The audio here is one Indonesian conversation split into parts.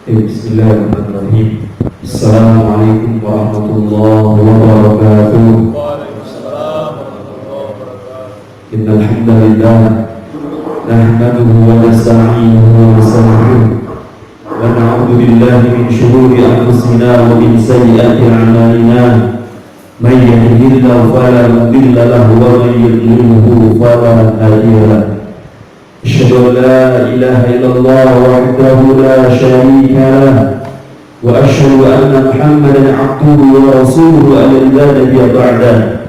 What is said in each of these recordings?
Bismillahirrahmanirrahim. Assalamualaikum warahmatullahi wabarakatuh. Innal hamdalillah nahmaduhu wa nasta'inuhu wa nastaghfiruh wa na'udzu billahi min shururi anfusina wa min sayyiati a'malina. May yahdihillahu fala mudilla lahu wa may yudlilhu fala hadiya lahu. Asyhadu an la ilaha illallah wahdahu la syarika lah wa asyhadu anna Muhammadan 'abduhu wa rasuluhu la nabiyya ba'dah.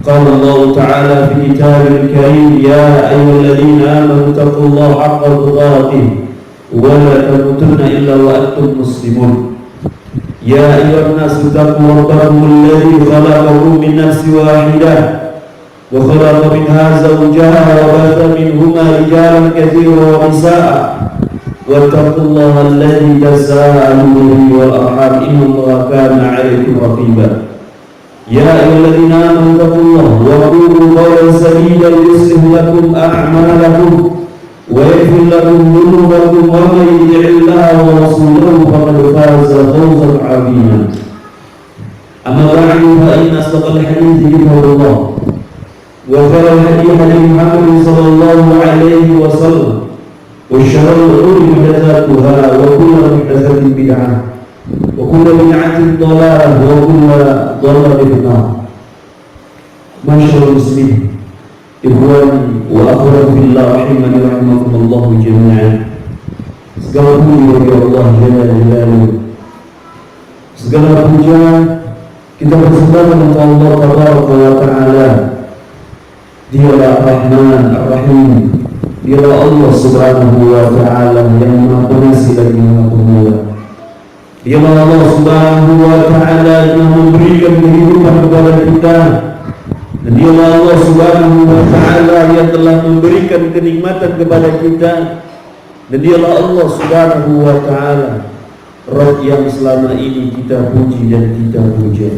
Qala Allah ta'ala fi kitabil karim, ya ayyuhalladzina amanu taqullaha haqqa tuqatih wa la tamutunna illa wa antum muslimun. Ya ayyuhan nasu taqu rabbakum alladzi khalaqakum min nafsin wahidah wa khalaqa minha zawjaha wa batha minhuma rijalan katsiran wa nisaa wattaqullaha alladzi tasaaluna bihi wal arham innallaha kana 'alaykum raqiba. Ya ayyuhalladzina amanu taqullaha wa qulu qawlan sadida yuslih lakum a'malakum wa yaghfir lakum dhunubakum wa may yuti'illaha wa rasulahu faqad faza fawzan 'azima. Amma ba'du, fa inna asdaqal hadithi kitabullah وخير الهدي هدي محمد صلى الله عليه وسلم وشر الأمور محدثاتها وكل محدثة بدعة وكل بدعة ضلالة وكل ضلالة في النار. Masyaallah muslimin, ikhwani wa akhwati fillah rahimani wa rahimakumullah jami'an. Segala puji bagi Allah Jalla Jalaluhu. Segala puja kita persembahkan untuk Allah Tabaraka wa Ta'ala. Dialah Rahman Ar-Rahim, dialah Allah Subhanahu wa Ta'ala yang Maha Pengasih lagi Maha Pemurah. Dialah Allah Subhanahu wa Ta'ala yang memberikan kehidupan kepada kita, dan dialah Allah Subhanahu wa Ta'ala yang telah memberikan kenikmatan kepada kita, dan dialah Allah Subhanahu wa Ta'ala Rabb yang selama ini kita puji dan kita puja.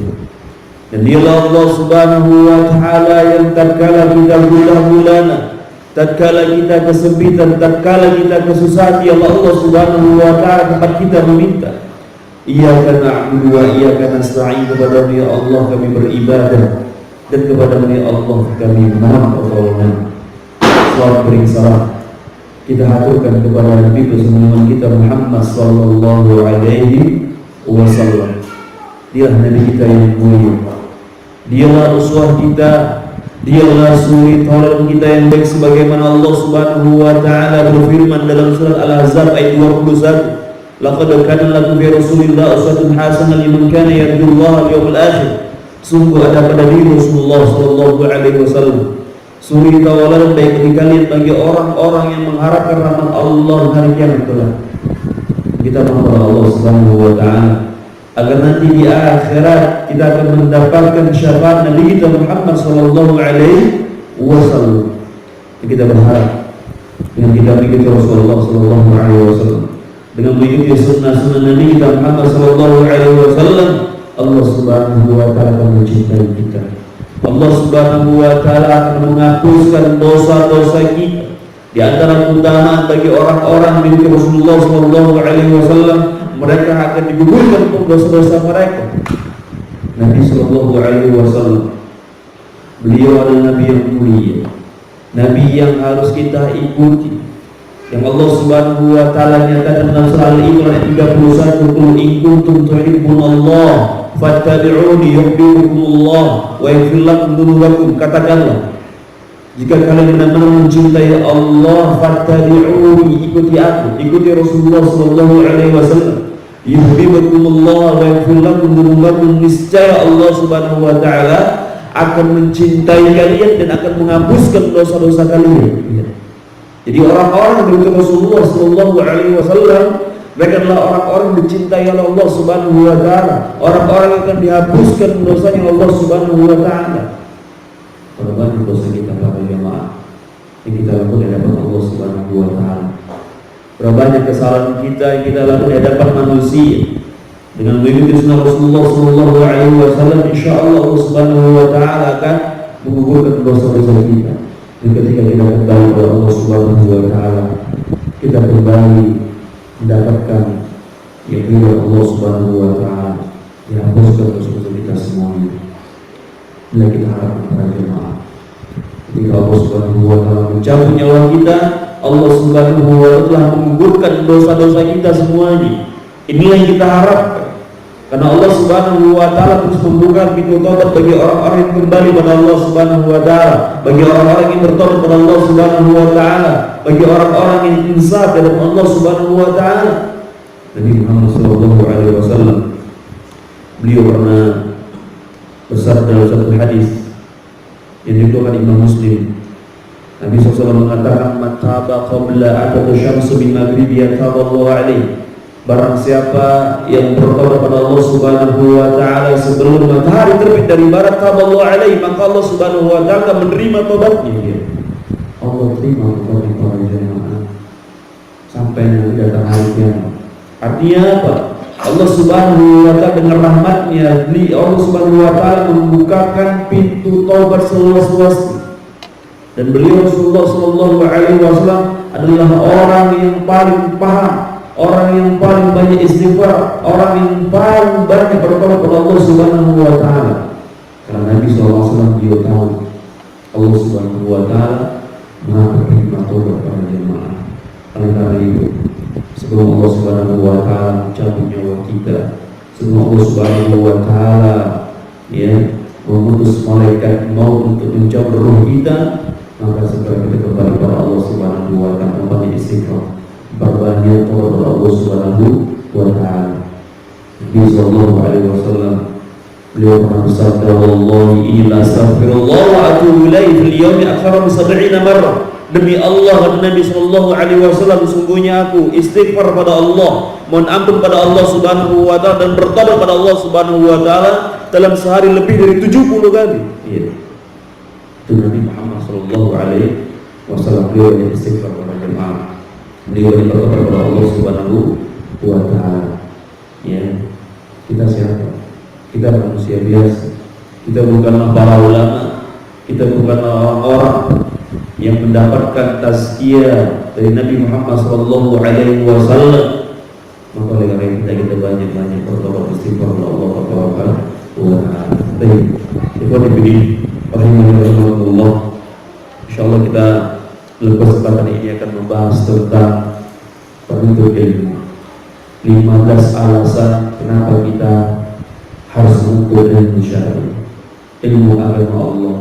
Dan dialah Allah Subhanahu wa Ta'ala yang tatkala kita gundah gulana, tatkala kita kesempitan, tatkala kita kesusahan, dialah Allah Subhanahu wa Ta'ala tempat kita meminta. Iyyaka na'budu wa iyyaka nasta'in, kepada-Mu ya Allah kami beribadah, dan kepada-Mu ya Allah kami mohon pertolongan. Salawat bering salam kita haturkan kepada Nabi Rasulullah kita Muhammad sallallahu alaihi wasallam. Dialah Nabi kita yang mulia, dialah uswah kita, dialah suri tauladan kita yang baik, sebagaimana Allah Subhanahu wa Ta'ala berfirman dalam surat Al-Ahzab ayat 21, laqad kana lakum fi Rasulillah uswatun hasanah liman kana yarjullaha wal yawmal akhir. Sungguh ada pada diri Rasulullah sallallahu alaihi wasallam suri tauladan baik bagi kalian, bagi orang-orang yang mengharapkan rahmat Allah hari kiamat kelak. Kita mohon Allah Subhanahu wa Ta'ala agar nanti di akhirat kita akan mendapatkan syafaat Nabi kita Muhammad sallallahu alaihi wasallam. Kita berharap dengan kita mengikuti Rasulullah sallallahu alaihi wasallam, dengan mengikuti sunnah-sunnah Nabi kita Muhammad sallallahu alaihi wasallam, Allah Subhanahu wa Ta'ala akan mencintai kita. Allah Subhanahu wa Ta'ala akan menghapuskan dosa-dosa kita. Di antara keutamaan bagi orang-orang mengikuti Rasulullah sallallahu alaihi wasallam, mereka akan digugurkan untuk dosa-dosa mereka. Nabi sallallahu alaihi wasallam, beliau adalah Nabi yang mulia, Nabi yang harus kita ikuti, yang Allah Subhanahu wa Ta'ala nyatakan dalam surah Al-Imran 31, qul in kuntum tuhibbunallah fattabi'uni yuhibbukumullah wa yaghfir lakum dzunubakum. Katakanlah, jika kalian benar-benar mencintai Allah, fattabi'uni, ikuti aku, ikuti Rasulullah sallallahu alaihi wasallam, yuhibbukumullah wa yaghfir lakum dzunubakum. Niscaya Allah Subhanahu wa Ta'ala akan mencintai kalian dan akan menghapuskan dosa-dosa kalian. Jadi orang-orang yang mengikuti Rasulullah sallallahu alaihi wasallam, mereka adalah orang-orang yang dicintai oleh Allah Subhanahu wa Ta'ala, orang-orang yang akan dihapuskan dosanya Allah Subhanahu wa Ta'ala. Berbanyak dosa kita para jemaah yang kita lakukan di hadapan Allah Subhanahu wa Ta'ala. Berapa banyak kesalahan kita yang kita lakukan di hadapan manusia. Dengan mengikuti sunnah Rasulullah sallallahu alaihi wasallam, insyaallah Allah Subhanahu wa Ta'ala akan menggugurkan dosa-dosa kita. Dan ketika kita kembali kepada Allah Subhanahu wa Ta'ala, kita kembali mendapatkan Ya Allah Subhanahu wa taala dihapuskan dosa-dosa kita semuanya. Bila kita harapkan para jemaah, ketika Allah Subhanahu wa taala mencabut nyawa kita, Allah Subhanahu wa taala telah menggugurkan dosa-dosa kita semuanya. Inilah yang kita harapkan. Karena Allah Subhanahu wa taala terus membuka pintu taubat bagi orang-orang yang kembali pada Allah Subhanahu wa taala, bagi orang-orang yang bertobat pada Allah Subhanahu wa taala, bagi orang-orang yang insaf kepada Allah Subhanahu wa taala. Nabi Muhammad sallallahu alaihi wasallam beliau pernah bersabda dalam satu hadis yang diriwayatkan Imam Muslim. Nabi SAW mengatakan, "Mataba qabla an syamsu min maghribi taballahu alaihi." Barang siapa yang bertobat kepada Allah Subhanahu wa taala sebelum matahari terbit dari barat, taballahu alaihi, maka Allah Subhanahu wa taala menerima tobatnya dia. Allah terima tobatnya para jemaah sampai nanti datang hari kiamat. Artinya apa? Allah Subhanahu wa taala dengan rahmatnya, Allah Subhanahu wa taala membukakan pintu taubat seluas-luasnya. Dan beliau Rasulullah sallallahu alaihi wasallam adalah orang yang paling paham, orang yang paling banyak istighfar, orang yang paling banyak bertobat kepada Allah Subhanahu wa taala. Karena Nabi sallallahu alaihi wasallam dia tahu Allah Subhanahu wa taala Maha penerima taubat para jemaah. Oleh karena itu, sebelum Allah Subhanahu wa taala mencabut nyawa kita, sebelum Allah Subhanahu wa taala memutus malaikat maut untuk mencabut ruh kita, maka segera kita kembali kepada Allah Subhanahu wa taala, membanyak istighfar, berbanyak taubat kepada Allah Subhanahu wa taala. Nabi sallallahu alaihi wasallam beliau pernah bersabda, "Wallahi illa astaghfirullah wa atubu ilaihi fil yawmi akthara min 70 marrah." Demi Allah, Nabi sallallahu alaihi wasallam, sungguhnya aku istighfar pada Allah, mohon ampun pada Allah Subhanahu wa taala, dan bertobat pada Allah Subhanahu wa taala dalam sehari lebih dari 70 kali. Iya. Itu Nabi Muhammad sallallahu alaihi wasallam, beliau yang istighfar pada jemaah. Beliau yang bertobat kepada Allah Subhanahu wa taala. Ya. Kita siapa? Kita manusia biasa. Kita bukanlah para ulama, kita bukanlah orang-orang yang mendapatkan tazkiyah dari Nabi Muhammad sallallahu alaihi wasallam. Maka oleh karena kita banyak-banyak bertobat istighfar kepada Allah Subhanahu wa taala. Baik, ikhwan fillah, rahimakumullah. Insyaallah kita dalam kesempatan ini akan membahas tentang penuntut ilmu. 15 alasan kenapa kita harus menuntut ilmu syar'i, ilmu agama Allah,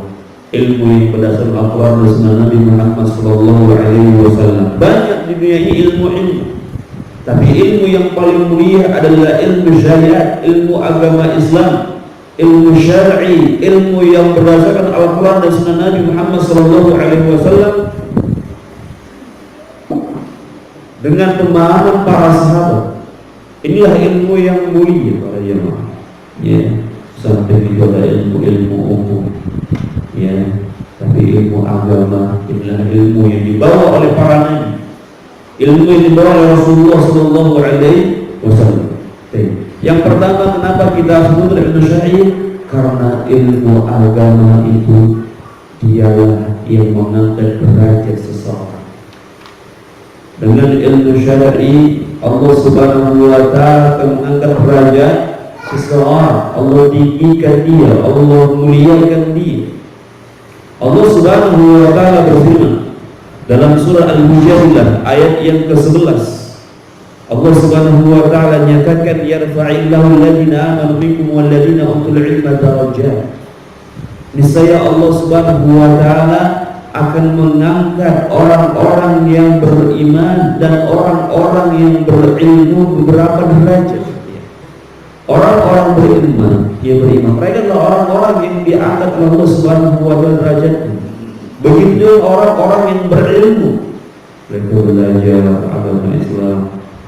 ilmu yang berdasarkan Al-Quran dan Sunnah Nabi Muhammad sallallahu alaihi wasallam. Banyak di dunia ini ilmu, tapi ilmu yang paling mulia adalah ilmu syariat, ilmu agama Islam, ilmu syar'i, ilmu yang berdasarkan Al-Quran dan Sunnah Nabi Muhammad sallallahu alaihi wasallam dengan pemahaman para sahabat. Inilah ilmu yang mulia para jemaah. Ya, sampai itu ada ilmu umum, ya, tapi ilmu agama inilah ilmu yang dibawa oleh para nabi, ilmu yang dibawa oleh Rasulullah sallallahu alaihi wasallam. Yang pertama, kenapa kita harus menuntut ilmu syar'i? Karena ilmu agama itu dialah yang mengangkat derajat seseorang. Dengan ilmu syar'i, Allah Subhanahu wa taala akan mengangkat derajat seseorang. Allah tinggikan dia, Allah muliakan dia. Allah Subhanahu wa taala berfirman dalam surah Al-Mujadilah ayat yang ke-11. Allah Subhanahu wa taala nyatakan, "Yarfa'illahu alladziina aamanu minkum walladziina utul 'ilma darajat." Niscaya Allah Subhanahu wa taala akan mengangkat orang-orang yang beriman dan orang-orang yang berilmu beberapa derajat. Orang-orang beriman, mereka adalah orang-orang yang diangkat oleh Allah Subhanahu wa taala derajatnya. Begitu orang-orang yang berilmu, mereka belajar agama Islam,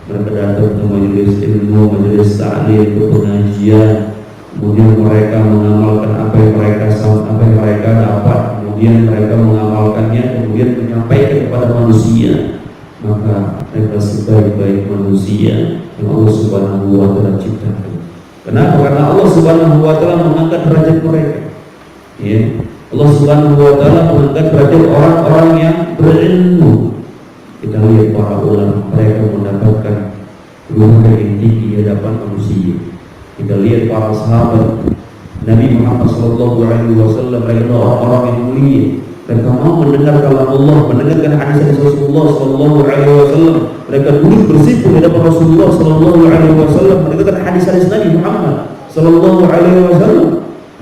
mereka datang ke majelis ilmu, majelis ta'lim, ke pengajian, kemudian mereka mengamalkan apa yang mereka dapat, kemudian mereka mengamalkannya, kemudian menyampaikan kepada manusia. Maka mereka sebaik-baik manusia yang Allah Subhanahu wa taala ciptakan. Kenapa? Karena Allah Subhanahu wa taala mengangkat derajat mereka. Ya. Allah Subhanahu wa taala mengangkat derajat orang-orang yang berilmu. Kita lihat para ulama, mereka mendapatkan kedudukan yang tinggi di hadapan manusia. Kita lihat para sahabat Nabi Muhammad SAW, mereka orang-orang yang mulia. Mereka mau mendengar kalam Allah, mendengarkan hadis Rasulullah SAW. Mereka duduk bersimpuh di hadapan Rasulullah SAW, mendengarkan hadis-hadis Nabi Muhammad SAW.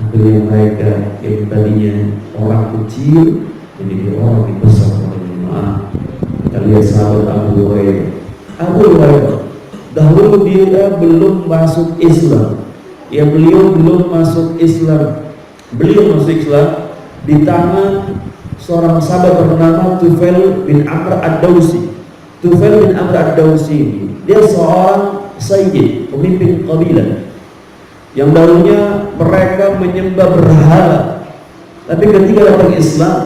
Akhirnya mereka yang tadinya orang kecil menjadi orang yang besar. Kita lihat sahabat Abu Hurairah. Dahulu dia belum masuk Islam. Ya, beliau belum masuk Islam. Beliau masuk Islam di tangan seorang sahabat bernama Tufail bin Amr ad-Dawsi. Tufail bin Amr ad-Dawsi ini, dia seorang sayyid, pemimpin kabilah yang dahulunya mereka menyembah berhala. Tapi ketika datang Islam,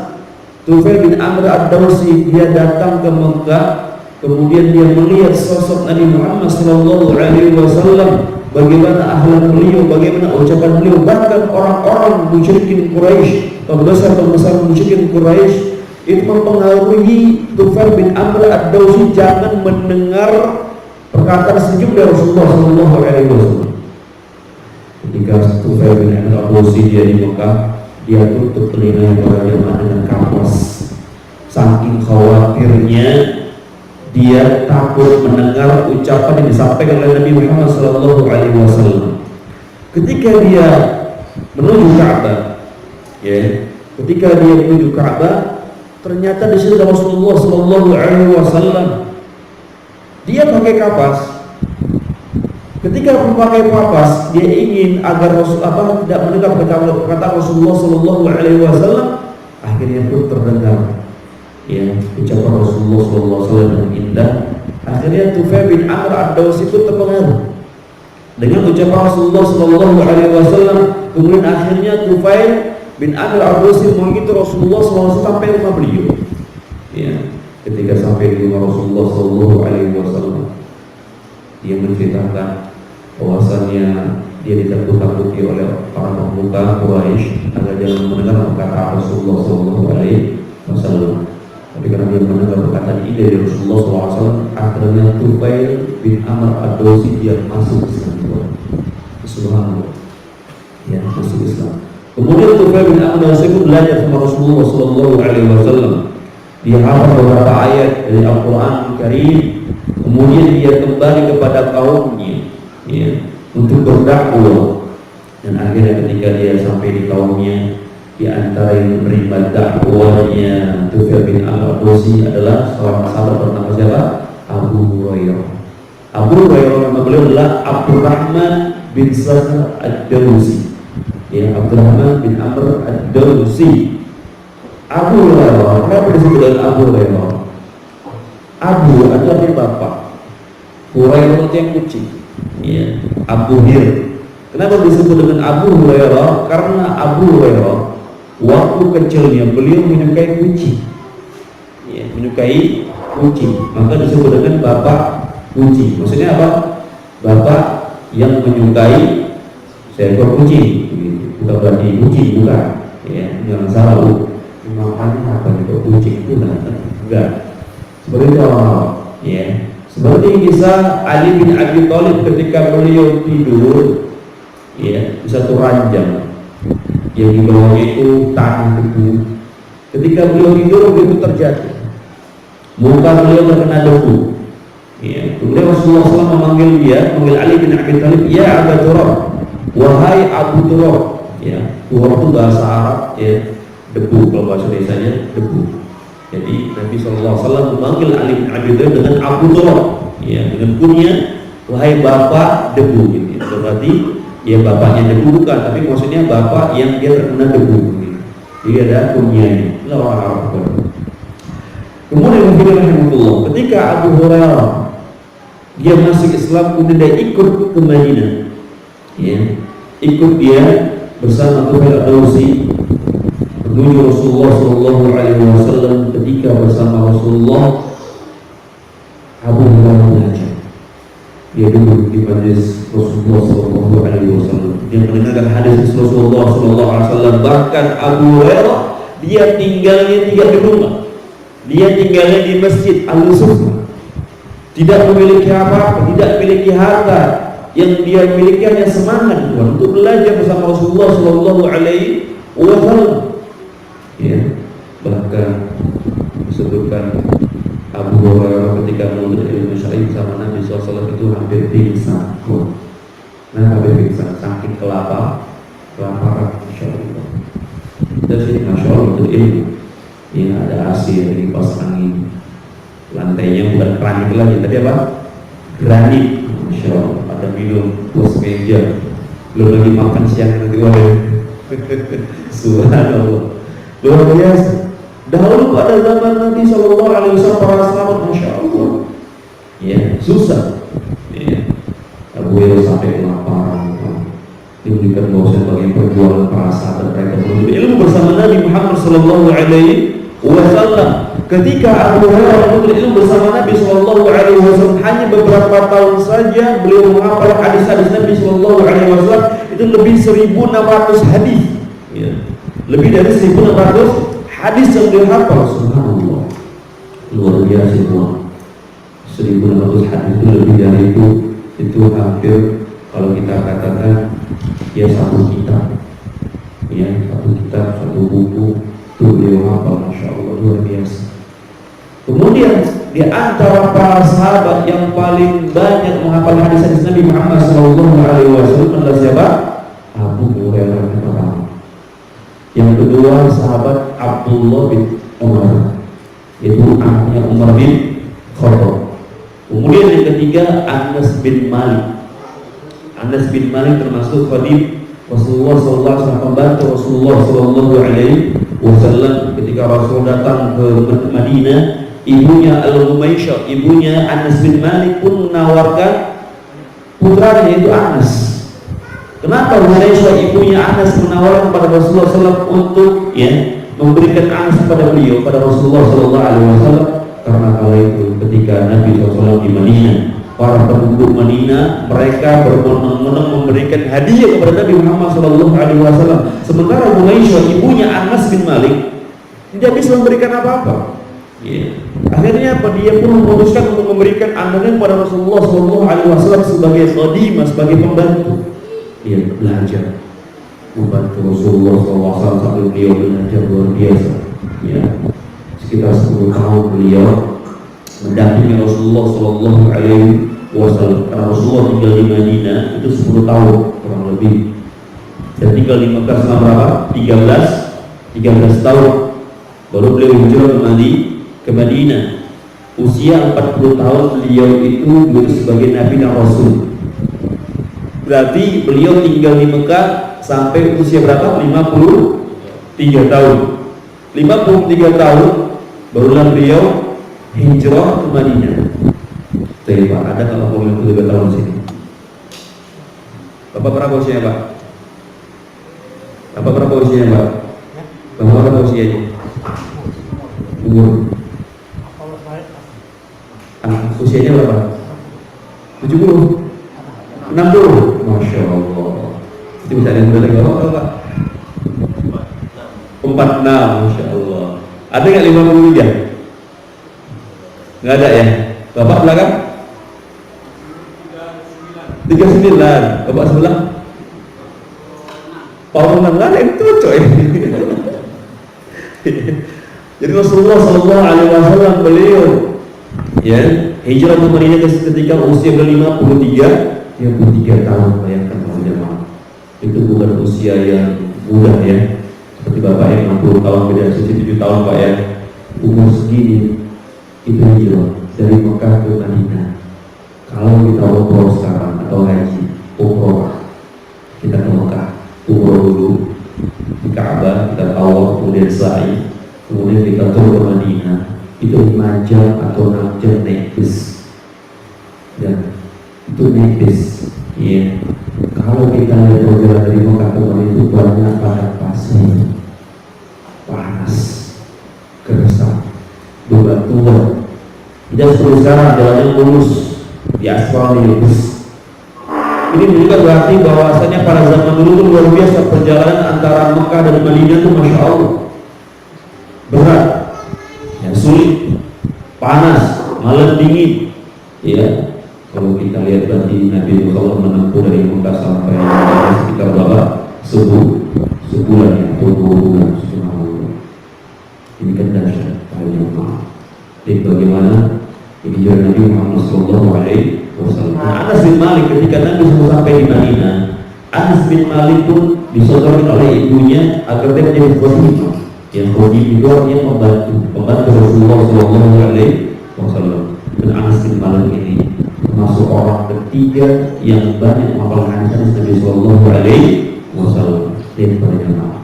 Tufail bin Amr ad-Dawsi, dia datang ke Mekah. Kemudian dia melihat sosok Nabi Muhammad SAW, bagaimana akhlak beliau, bagaimana ucapan beliau. Bahkan orang-orang musyrikin Quraisy, pembesar musyrikin Quraisy, itu mempengaruhi Tufail bin Amr ad-Dawsi jangan mendengar perkataan sejuk dari Rasulullah SAW. Ketika Tufail bin Amr ad-Dawsi dia di Mekah, dia tutup telinganya para jemaah dengan kapas. Saking khawatirnya dia takut mendengar ucapan yang disampaikan oleh Nabi Muhammad SAW. Ketika dia menuju Ka'bah, ketika dia menuju Ka'bah, ternyata di situ Rasulullah SAW. Dia pakai kapas. Ketika memakai kapas, dia ingin agar Rasulullah tidak mendengar kata Rasulullah SAW. Akhirnya pun terdengar ucapan Rasulullah SAW yang indah. Akhirnya Tufail bin Amr ad-Dawsi itu terpengaruh dengan ucapan Rasulullah SAW. Kemudian akhirnya Tufail bin Amr ad-Dawsi mengikuti Rasulullah SAW sampai rumah beliau. Ketika sampai di rumah Rasulullah SAW, dia menceritakan bahwasannya dia ditakut-takuti oleh para pemuka Quraisy agar jangan mendengar perkataan Rasulullah SAW. Tapi karena dia mendengar perkataan ini dari Rasulullah SAW, akhirnya Tufail bin Amr ad-Dawsi dia masuk Islam. Subhanallah, masuk Islam. Kemudian Tufail bin Amr ad-Dawsi pun belajar sama Rasulullah SAW. Dia hafal beberapa ayat dari Al-Quran Karim. Kemudian dia kembali kepada kaumnya untuk berdakwah. Dan akhirnya ketika dia sampai di kaumnya, di antara yang menerima dakwahnya Tufail bin Amr ad-Dawsi adalah seorang sahabat bernama siapa? Abu Hurairah. Abu Hurairah nama beliau adalah Abdurrahman bin Sakhr ad-Dawsi. Abdurrahman bin Amr ad-Dawsi. Abu Hurairah, kenapa disebut dengan Abu Hurairah? Abu adalah bapak, Hurairah itu yang kucing. Abu Hir. Kenapa disebut dengan Abu Hurairah? Karena Abu Hurairah waktu kecilnya beliau menyukai kucing, menyukai kucing, maka disebut dengan bapak kucing. Maksudnya apa? Bapak yang menyukai seekor kucing, bukan berarti kucing, bukan. Jangan salah. Makanya apa juga kucing itu enggak. Seperti itu, seperti kisah Ali bin Abi Thalib ketika beliau tidur, di satu ranjang yang di bawahnya itu tanah debu. Ketika beliau tidur, begitu terjatuh, muka beliau terkena debu. Kemudian Rasulullah SAW memanggil Ali bin Abi Thalib, ya Abu Turab, wahai Abu Turab. Turab itu bahasa Arab, debu, kalau bahasa desanya debu. Jadi Nabi SAW memanggil Ali bin Abi Thalib dengan Abu Turab, dengan kunyah, wahai bapak debu. Gitu. Berarti bapaknya debu bukan, tapi maksudnya bapak yang dia terkena debu. Gitu. Jadi ada kunyahnya. Itulah orang Arab. Kemudian ketika Abu Hurairah dia masuk Islam, kemudian dia ikut ke Madinah, ikut dia bersama Tufail ad-Dawsi menuju Rasulullah SAW. Ketika bersama Rasulullah, Abu Hurairah belajar. Dia duduk di majlis Rasulullah SAW. Dia mendengarkan hadis Rasulullah SAW. Bahkan Abu Hurairah dia tinggalnya tidak di rumah, dia tinggalnya di masjid Al-Sufa. tidak memiliki apa-apa, tidak memiliki harta, yang dia miliki hanya semangat Tuhan untuk belajar bersama Rasulullah Sallallahu Alaihi Wasallam. Ya, bahkan disebutkan Abu Hurairah ketika menuntut ilmu syar'i sama Nabi SAW itu hampir pingsan. Nah, hampir pingsan saking kelaparan, Masya Allah. Dan sini Masya Allah untuk ilmu. Ini ada AC, ada kipas angin. Lantainya bukan keramik lagi, tapi apa? Granit. Masya Allah. Ada minum plus meja. Belum lagi makan siang nanti waduh. Subhanallah. Luar biasa. Dahulu pada zaman Nabi Sallallahu Alaihi Wasallam para sahabat, Masya Allah, ya susah. Ya. Abu Hurairah sampai kelaparan. Tunjukkan bahwa sebagai perjuangan para sahabat mereka menuntut ilmu bersama Nabi Muhammad Sallallahu Alaihi Wasallam. Ketika Abu Hurairah menuntut ilmu bersama Nabi Sallallahu Alaihi Wasallam hanya beberapa tahun saja beliau menghafal hadis-hadis Nabi Sallallahu Alaihi Wasallam itu lebih 1.600 hadis. Ya. Lebih dari 1.600 hadis yang dia hafal. Subhanallah, luar biasa semua. 1.600 hadis itu lebih dari itu hampir kalau kita katakan ya satu kitab, ya satu buku itu dia hafal. Masya Allah, luar biasa. Kemudian di antara para sahabat yang paling banyak menghafal hadis-hadis Nabi Muhammad SAW adalah siapa? Abu Hurairah yang pertama. Yang kedua sahabat Abdullah bin Umar, itu anaknya Umar bin Khattab. Kemudian yang ketiga Anas bin Malik. Anas bin Malik termasuk khadim Rasulullah SAW, pembantu Rasulullah SAW ketika Rasul datang ke Madinah. Ibunya Al-Humaisyah, ibunya Anas bin Malik pun menawarkan putranya yaitu Anas. Kenapa Humaisyah ibunya Anas menawarkan kepada Rasulullah SAW untuk memberikan Anas kepada beliau, pada Rasulullah SAW? Karena kala itu ketika Nabi SAW di Madinah, para penduduk Madinah mereka berbondong-bondong memberikan hadiah kepada Nabi Muhammad SAW. Sementara Humaisyah ibunya Anas bin Malik tidak bisa memberikan apa-apa. Akhirnya apa? Dia pun memutuskan untuk memberikan anaknya kepada Rasulullah SAW sebagai khadimah, sebagai pembantu. Dia belajar membantu Rasulullah SAW sambil beliau belajar luar biasa. Ya, sekitar 10 tahun beliau mendampingi Rasulullah SAW. Karena Rasulullah tinggal di Madinah itu 10 tahun kurang lebih, dan tinggal di Mekah selama berapa? 13 tahun. Baru beliau hijrah ke Madinah. Usia 40 tahun beliau itu sebagai Nabi dan Rasul. Berarti beliau tinggal di Mekah sampai usia berapa? 53 tahun. 53 tahun barulah beliau hijrah ke Madinah. Tapi Pak, ada kalau mau 53 tahun sini? Bapak berapa usianya Pak? Bapak berapa usianya Pak? Bapak berapa usianya? Umur? Usianya berapa? 70? 60? Masya Allah. Itu bisa ada yang bilang berapa Pak? 46, Masya Allah. Ada nggak 53? Nggak ada ya? Bapak belakang? 39. Bapak sebelah? Pak 6, nggak ada yang cocok ya. Jadi Rasulullah SAW beliau hijrah ke Madinah ketika usia ke-53 tahun. Bayangkan kalau jemaah, itu bukan usia yang mudah ya. Seperti Bapak yang 60 tahun beda 7 tahun Pak ya. Umur segini itu hijrah dari Mekah ke Madinah. Kalau kita umroh sekarang atau haji, umroh kita ke Mekah, umroh dulu di Ka'bah, kita tawaf, kemudian sa'i, kemudian kita turun ke Madinah, itu 5 jam atau 6 jam naik bis. Dan itu naik bis. Ya. Kalau kita lihat perjalanan dari Mekah ke Madinah itu banyak padang pasir, panas, gersang, bebatuan. Tidak seperti sekarang jalannya mulus di aspal di bus. Ini juga berarti bahwasanya pada zaman dulu itu luar biasa perjalanan antara Mekah dan Madinah itu Masya Allah berat, sulit, panas, malam dingin, Ya, kalau kita lihat berarti Nabi Muhammad menempuh dari Mekah sampai Madinah sekitar berapa? Sebulan ya, atau 2 bulan. Ini kan dahsyat para jemaah. Jadi bagaimana hijrah Nabi Muhammad SAW. Anas bin Malik ketika Nabi sudah sampai di Madinah, Anas bin Malik pun disodorkan oleh ibunya agar dia menjadi khodimah. Yang khodimah itu artinya membantu Rasulullah SAW. Dan Anas bin Malik ini termasuk orang ketiga yang banyak menghafalkan hadis Nabi SAW. Dan para jemaah,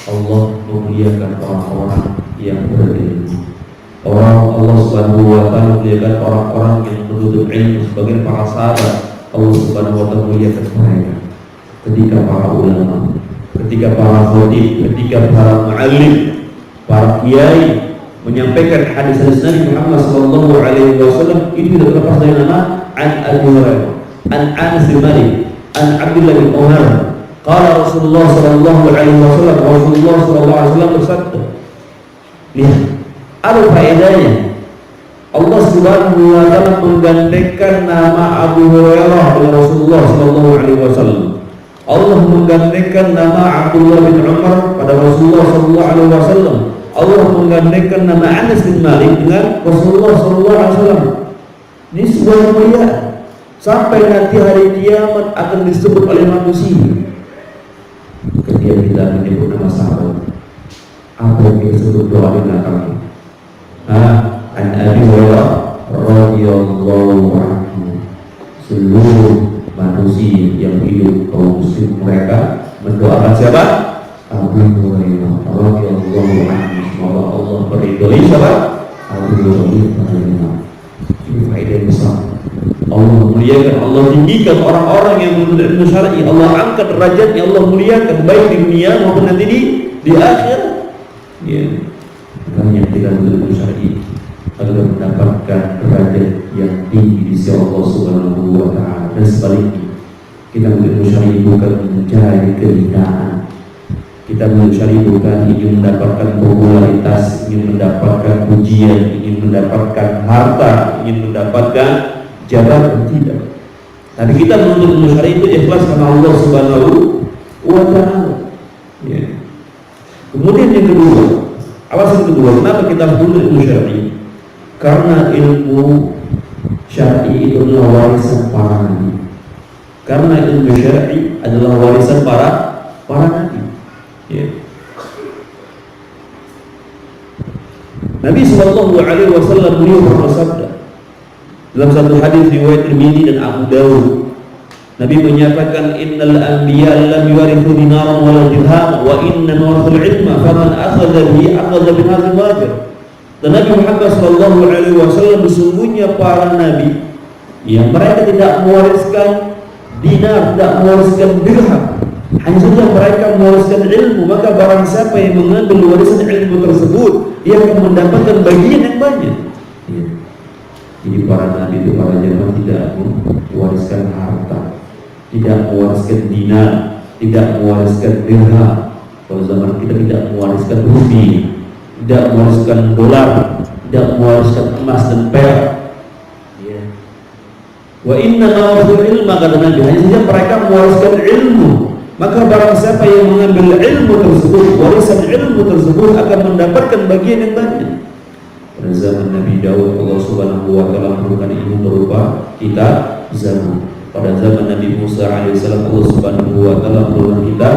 Allah memuliakan orang-orang yang berilmu. Allah Subhanahu wa ta'ala memuliakan orang-orang yang menuntut ilmu sebagai para sahabat. Allah Subhanahu wa ta'ala memuliakan mereka. Ketika para ulama, ketika para khatib, ketika para muallim, para kiai menyampaikan hadis-hadis Nabi Muhammad sallallahu alaihi wasallam, itu tidak terlepas dari nama an Abi Hurairah, an Anas bin Malik, an Abdullah bin Umar. Qala Rasulullah sallallahu alaihi wasallam, Rasulullah sallallahu alaihi wasallam bersabda. Lihat, ada faedahnya. Allah Subhanahu wa ta'ala menggandengkan nama Abu Hurairah dengan Rasulullah sallallahu alaihi wasallam. Allah menggandengkan nama Abdullah bin Umar pada Rasulullah sallallahu alaihi wasallam. Allah menggandengkan nama Anas bin Malik dengan Rasulullah sallallahu alaihi wasallam. Ini sebuah kemuliaan. Sampai nanti hari kiamat akan disebut oleh manusia. Ketika kita menyebut nama sahabat, apa yang kita sebut doa di belakangnya? An Abi Hurairah radhiyallahu anhu. Seluruh manusia yang hidup kaum muslim mereka mendoakan siapa? Abu Hurairah radhiyallahu anhu. Semoga Allah meridhoi siapa? Abu Hurairah. Ini faedah besar. Allah memuliakan, Allah tinggikan orang-orang yang menuntut ilmu syar'i. Allah angkat derajatnya, Allah muliakan baik di dunia maupun nanti di akhir. Ya, makanya kita menuntut ilmu syar'i agar mendapatkan derajat yang tinggi di sisi Allah Subhanahu wa ta'ala. Dan sebaliknya, kita menuntut ilmu syar'i bukan mencari kehinaan. Kita menuntut syar'i bukan ingin mendapatkan popularitas, ingin mendapatkan pujian, ingin mendapatkan harta, ingin mendapatkan jabatan, tidak. Tapi kita menuntut ilmu syar'i itu ikhlas karena Allah Subhanahu wa ta'ala. Ya. Kemudian yang kedua, alasan kedua, kenapa kita menuntut ilmu syar'i? Karena ilmu syar'i itu adalah warisan para nabi. Karena ilmu syar'i adalah warisan para nabi. Ya. Nabi sallallahu alaihi wasallam beliau bersabda dalam satu hadis riwayat Tirmidzi dan Abu Dawud, Nabi menyatakan innal anbiya lam yuwarithu dinaran wala dirham wa inna warathul ilma faman akhadha bihi akhadha bin hadzal wajib. Dan Nabi Muhammad sallallahu alaihi wasallam sesungguhnya para nabi yang mereka tidak mewariskan dinar, tidak mewariskan dirham, hanya saja mereka mewariskan ilmu. Maka barang siapa yang mengambil warisan ilmu tersebut, dia akan mendapatkan bagian yang banyak. Ya. Jadi para nabi itu, para jemaah, tidak mewariskan harta, tidak mewariskan dinar, tidak mewariskan dirham. Kalau zaman kita tidak mewariskan rupiah, tidak mewariskan dolar, tidak mewariskan emas dan perak. Ya. Wa inna mawarathul ilma, kata Nabi, hanya saja mereka mewariskan ilmu. Maka barang siapa yang mengambil ilmu tersebut, warisan ilmu tersebut, akan mendapatkan bagian yang banyak. Pada zaman Nabi Daud, Allah Subhanahu wa ta'ala memberikan ilmu berupa kitab Zabur. Pada zaman Nabi Musa alaihissalam, Allah Subhanahu wa ta'ala memberikan kitab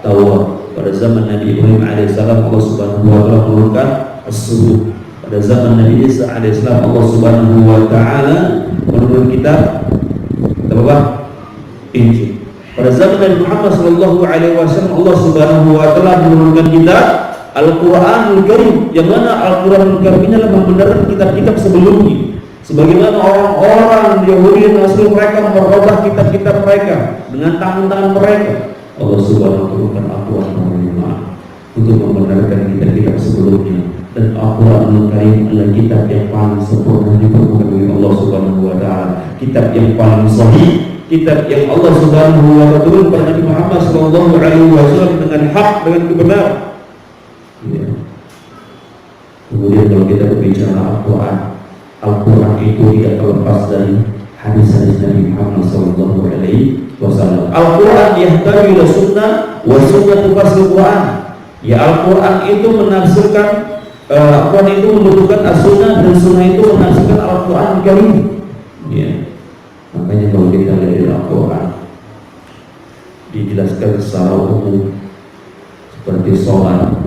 Taurat. Pada zaman Nabi Ibrahim alaihissalam, Allah Subhanahu wa ta'ala memberikan As-Subuh. Pada zaman Nabi Isa alaihissalam, Allah Subhanahu wa ta'ala memberikan kitab apa? Injil. Pada zaman Nabi Muhammad sallallahu alaihi wasallam, Allah Subhanahu wa ta'ala menurunkan kitab Al-Qur'anul Karim, yang mana Al-Qur'anul Karim ini adalah membenarkan kitab-kitab sebelumnya. Sebagaimana orang-orang Yahudi dan Nasrani mereka merubah kitab-kitab mereka dengan tangan-tangan mereka, Allah Subhanahu wa ta'ala menurunkan Al-Qur'an untuk membenarkan kitab-kitab sebelumnya. Dan Al-Qur'anul Karim adalah kitab yang paling sempurna diturunkan oleh Allah Subhanahu wa ta'ala, kitab yang paling sahih, kitab yang Allah Subhanahu wa ta'ala turun pada Nabi Muhammad sallallahu alaihi wasallam dengan hak, dengan kebenaran. Ya. Kemudian kalau kita berbicara Al-Quran, Al-Quran itu tidak terlepas dari hadis-hadis Nabi Muhammad SAW. Al-Quran yahtaju ila sunnah wa sunnah tufasir Quran. Ya, Al-Quran itu menafsirkan, Al-Quran itu menunjukkan as-sunnah, dan sunnah itu menafsirkan Al-Quran Karim. Ya, makanya kalau kita lihat di Al-Quran dijelaskan secara umum seperti sholat.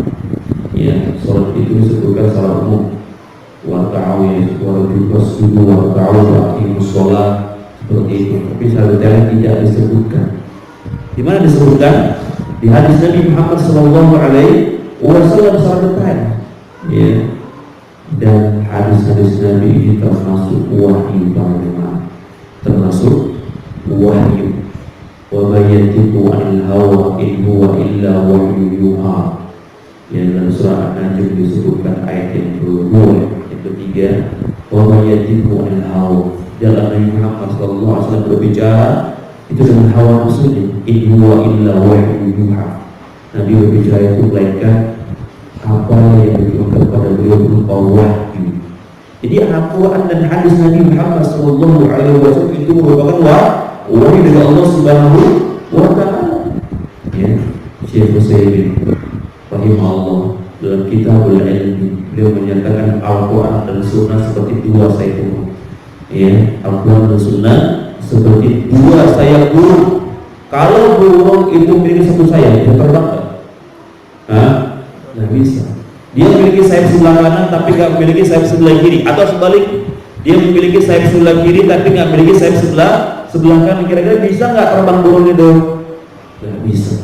Ya, sholat itu disebutkan secara umum. Wa ta'awiyah wa wasjudu wa ta'awiyah sholat, seperti itu. Tapi secara tidak disebutkan. Di mana disebutkan? Di hadis Nabi Muhammad SAW secara detail. Ya. Dan hadis-hadis Nabi ini termasuk wahyu, termasuk wahyu. Wa ma yantiqu 'anil hawa in huwa illa wahyu yuha. Yang dalam surah An-Najm disebutkan ayat yang kedua, yang ketiga, wa ma yantiqu 'anil hawa. Dalam Nabi Muhammad SAW berbicara itu dengan hawa nafsunya, in huwa illa wahyu yuha. Nabi berbicara itu melainkan apa yang diturunkan kepada beliau berupa wahyu. Jadi Al-Quran dan hadis Nabi Muhammad SAW itu merupakan wahyu dari Allah Subhanahu wa Ta'ala. Ya, Syekh Utsaimin rahimahullah dalam Kitabul Ilmi, beliau menyatakan Al-Quran dan Sunnah seperti dua sayap burung. Ya, Al-Quran dan Sunnah seperti dua sayap burung. Kalau burung itu memiliki satu sayap, dia terbang nggak? Nggak bisa. Dia memiliki sayap sebelah kanan tapi nggak memiliki sayap sebelah kiri, atau sebalik, dia memiliki sayap sebelah kiri tapi nggak memiliki sayap sebelah kanan. Kira-kira bisa nggak terbang burung itu? Nggak bisa.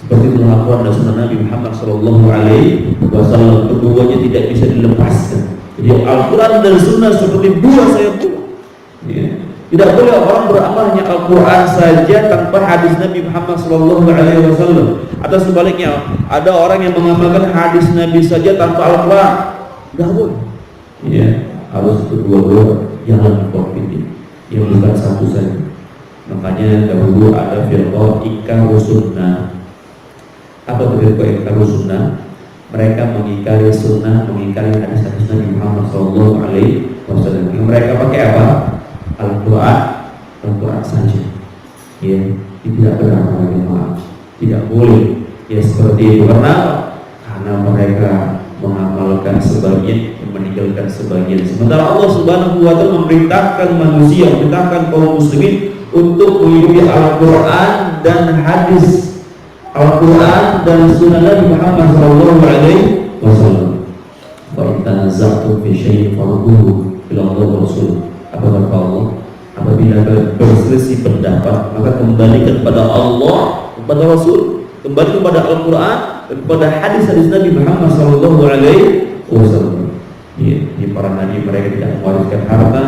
Seperti itu Al-Quran dan Sunnah Nabi Muhammad SAW, keduanya tidak bisa dilepaskan. Jadi Al-Quran dan Sunnah seperti dua sayap burung. Ya. Tidak boleh orang beramal hanya Al-Quran saja tanpa hadis Nabi Muhammad SAW. Atau sebaliknya, ada orang yang mengamalkan hadis Nabi saja tanpa Al-Quran. Tidak boleh. Ya, harus kedua-dua jalan kompetitif, yang bukan satu saja. Makanya dahulu ada firqah Iqra'us Sunnah. Apa itu firqah Iqra'us Sunnah? Mereka mengingkari sunnah, mengingkari hadis-hadis Nabi Muhammad SAW. Yang mereka pakai apa? Al-Quran saja. Ya, tidak benar bagaimana? Tidak boleh. Ya seperti itu. Karena mereka mengamalkan sebagian, meninggalkan sebagian. Sementara Allah Subhanahu wa Ta'ala memerintahkan manusia, memerintahkan kaum muslimin untuk mengikuti Al-Quran dan hadis, Al-Quran dan Sunnah Nabi Muhammad SAW. Wa in tanaza'tum fi syai'in farudduhu ila Allah wa Rasul. Apa kata Allah? Apabila berselisih pendapat, maka kembalikan kepada Allah, kepada Rasul, kembali kepada Al-Quran dan kepada hadis-hadis Nabi Muhammad SAW. Di para nabi mereka tidak mewariskan harta,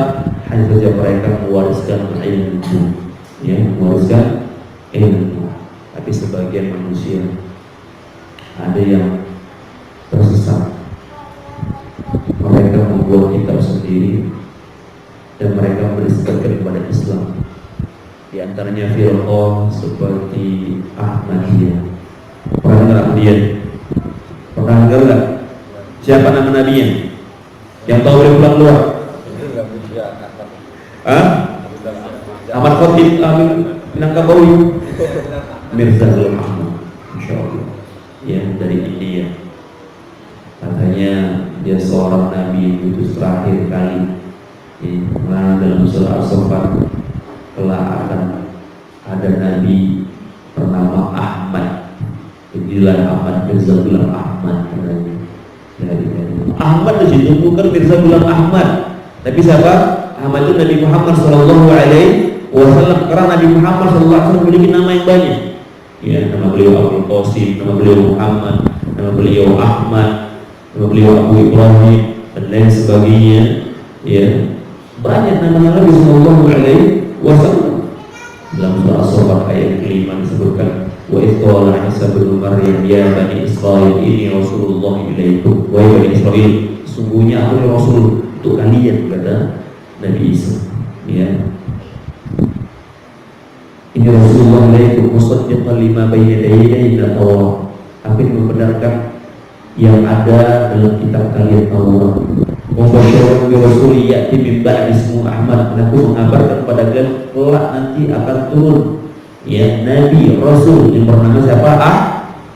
hanya saja mereka mewariskan ilmu. Ya, mewariskan ilmu. Tapi sebagian manusia ada yang tersesat. Mereka membuat kitab sendiri dan mereka menisbatkan kepada Islam. Di antaranya firqah seperti Ahmadiyah. Pernah dengar Ahmadiyah? Pernah dengar enggak? Siapa nama nabinya? Yang tahu boleh pulang keluar? Ahmad Khatib Minangkabawi. Mirza Ahmad, Masya Allah. Ya, dari India. Katanya dia seorang nabi diutus terakhir kali. Mana dalam surah As-Saffat telah akan ada nabi bernama Ahmad. Inilah Ahmad, Mirza Ghulam Ahmad katanya. Ahmad di situ bukan Mirza Ghulam Ahmad, tapi siapa? Ahmad itu Nabi Muhammad SAW. Karena Nabi Muhammad SAW memiliki nama yang banyak. Ya, nama beliau Abdul Qasim, nama beliau Muhammad, nama beliau Ahmad, nama beliau Abu Ibrahim dan lain sebagainya. Ya, banyak nama Nabi SAW. Dalam surah As-Saffat ayat kelima disebutkan, wa idqala Isa bin Maryam ya bani Israil ini Rasulullah ilaikum. Wa bani Israil, sungguhnya aku Rasul untuk kalian, kata Nabi Isa. Ya, ini Rasulullah ilaikum musaddiqan lima bayna yadayhi min Taurat. Aku membenarkan yang ada dalam kitab kalian Taurat. Mubasyiran bi rasul ya'ti min ba'di ismu Ahmad. Aku mengabarkan kepada kalian kelak nanti akan turun ya nabi rasul yang bernama siapa?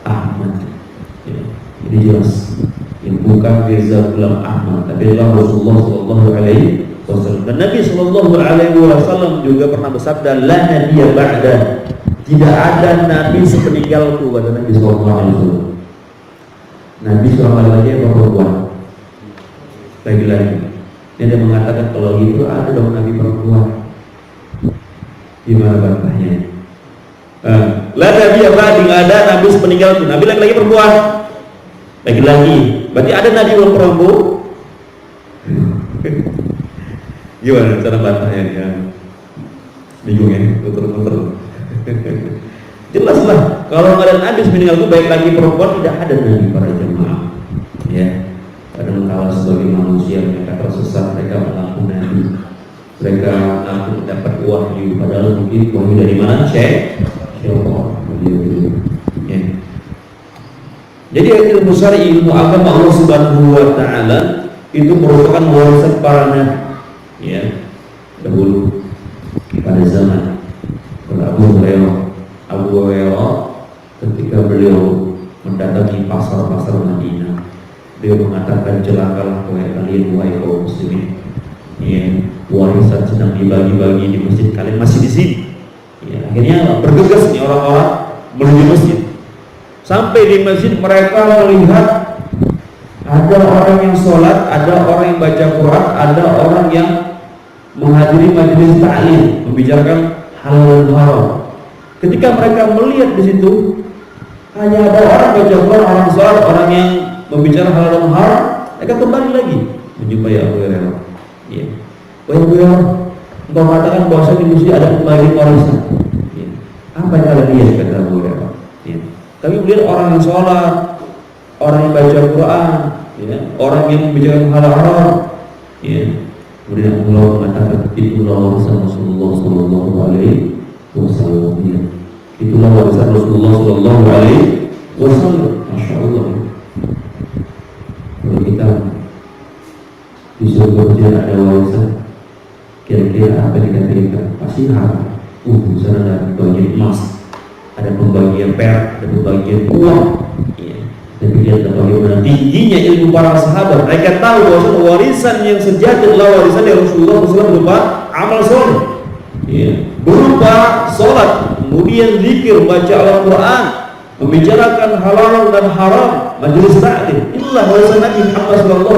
Ahmad. Ya, ini jelas. Yang bukan Mirza Ghulam Ahmad, tapi adalah Rasulullah sallallahu alaihi wasallam. Dan Nabi sallallahu alaihi wasallam juga pernah bersabda, la nabiyya ba'da. Tidak ada nabi sepeninggalku, kata Nabi sallallahu alaihi wasallam. Nabi seorang laki-laki atau perempuan? Lagi-lagi. Dia mengatakan kalau gitu ada dong nabi perempuan. Gimana bantahnya? La nabiyya ba'di, enggak ada nabi sepeninggalku. Nabi laki-laki perempuan? Lagi-lagi. Berarti ada nabi perempuan? Gimana cara bantahnya ya? Bingung ya, muter-muter. Jelas lah, kalau nggak ada nabi sepeninggalku baik lagi perempuan, tidak ada nabi para jemaah. Ya, kadang kala sebagai manusia mereka tersesat, mereka mengaku nabi, mereka mengaku mendapat wahyu, padahal mungkin wahyu dari mana? Syaitan. Ya. Jadi ilmu syar'i, ilmu agama Allah Subhanahu wa taala itu merupakan warisan para nabi. Ya, dahulu pada zaman Abu Hurairah ketika beliau mendatangi pasar-pasar Madinah, beliau mengatakan, celakalah kalian wahai kaum muslimin, ya, warisan sedang dibagi-bagi di masjid, kalian masih di sini. Ya, akhirnya bergegas nih orang-orang menuju masjid. Sampai di masjid mereka melihat ada orang yang sholat, ada orang yang baca Quran, ada orang yang menghadiri majelis ta'lim, membicarakan halal dan haram. Ketika mereka melihat di situ hanya ada orang baca Quran, orang sholat, orang yang membicarakan halal dan haram, mereka kembali lagi menjumpai Abu Hurairah. Ya. Wahai Abu Hurairah, engkau mengatakan bahwa di masjid ada pembagian warisan. Ya. Apa yang kalian lihat, kata Abu Hurairah? Ya. Kami melihat orang yang sholat, orang yang baca Quran, ya, orang yang membicarakan halal haram. Ya. Kemudian Allah mengatakan, itulah warisan Rasulullah sallallahu alaihi wasallam. Ya. Itulah warisan Rasulullah sallallahu alaihi wasallam. Masya Allah. Kalau kita di surga ada warisan, kira-kira apa yang kita berikan? Pasti harta. Di sana ada bagian emas, ada pembagian perak, ada pembagian uang. Ya. Dan lihat bagaimana tingginya ilmu para sahabat. Mereka tahu bahwa warisan yang sejati adalah warisan dari Rasulullah SAW berupa amal soleh, ya, berupa sholat, kemudian zikir, baca Al-Quran, membicarakan halal dan haram, majelis ta'lim. Inilah warisan Nabi Muhammad SAW.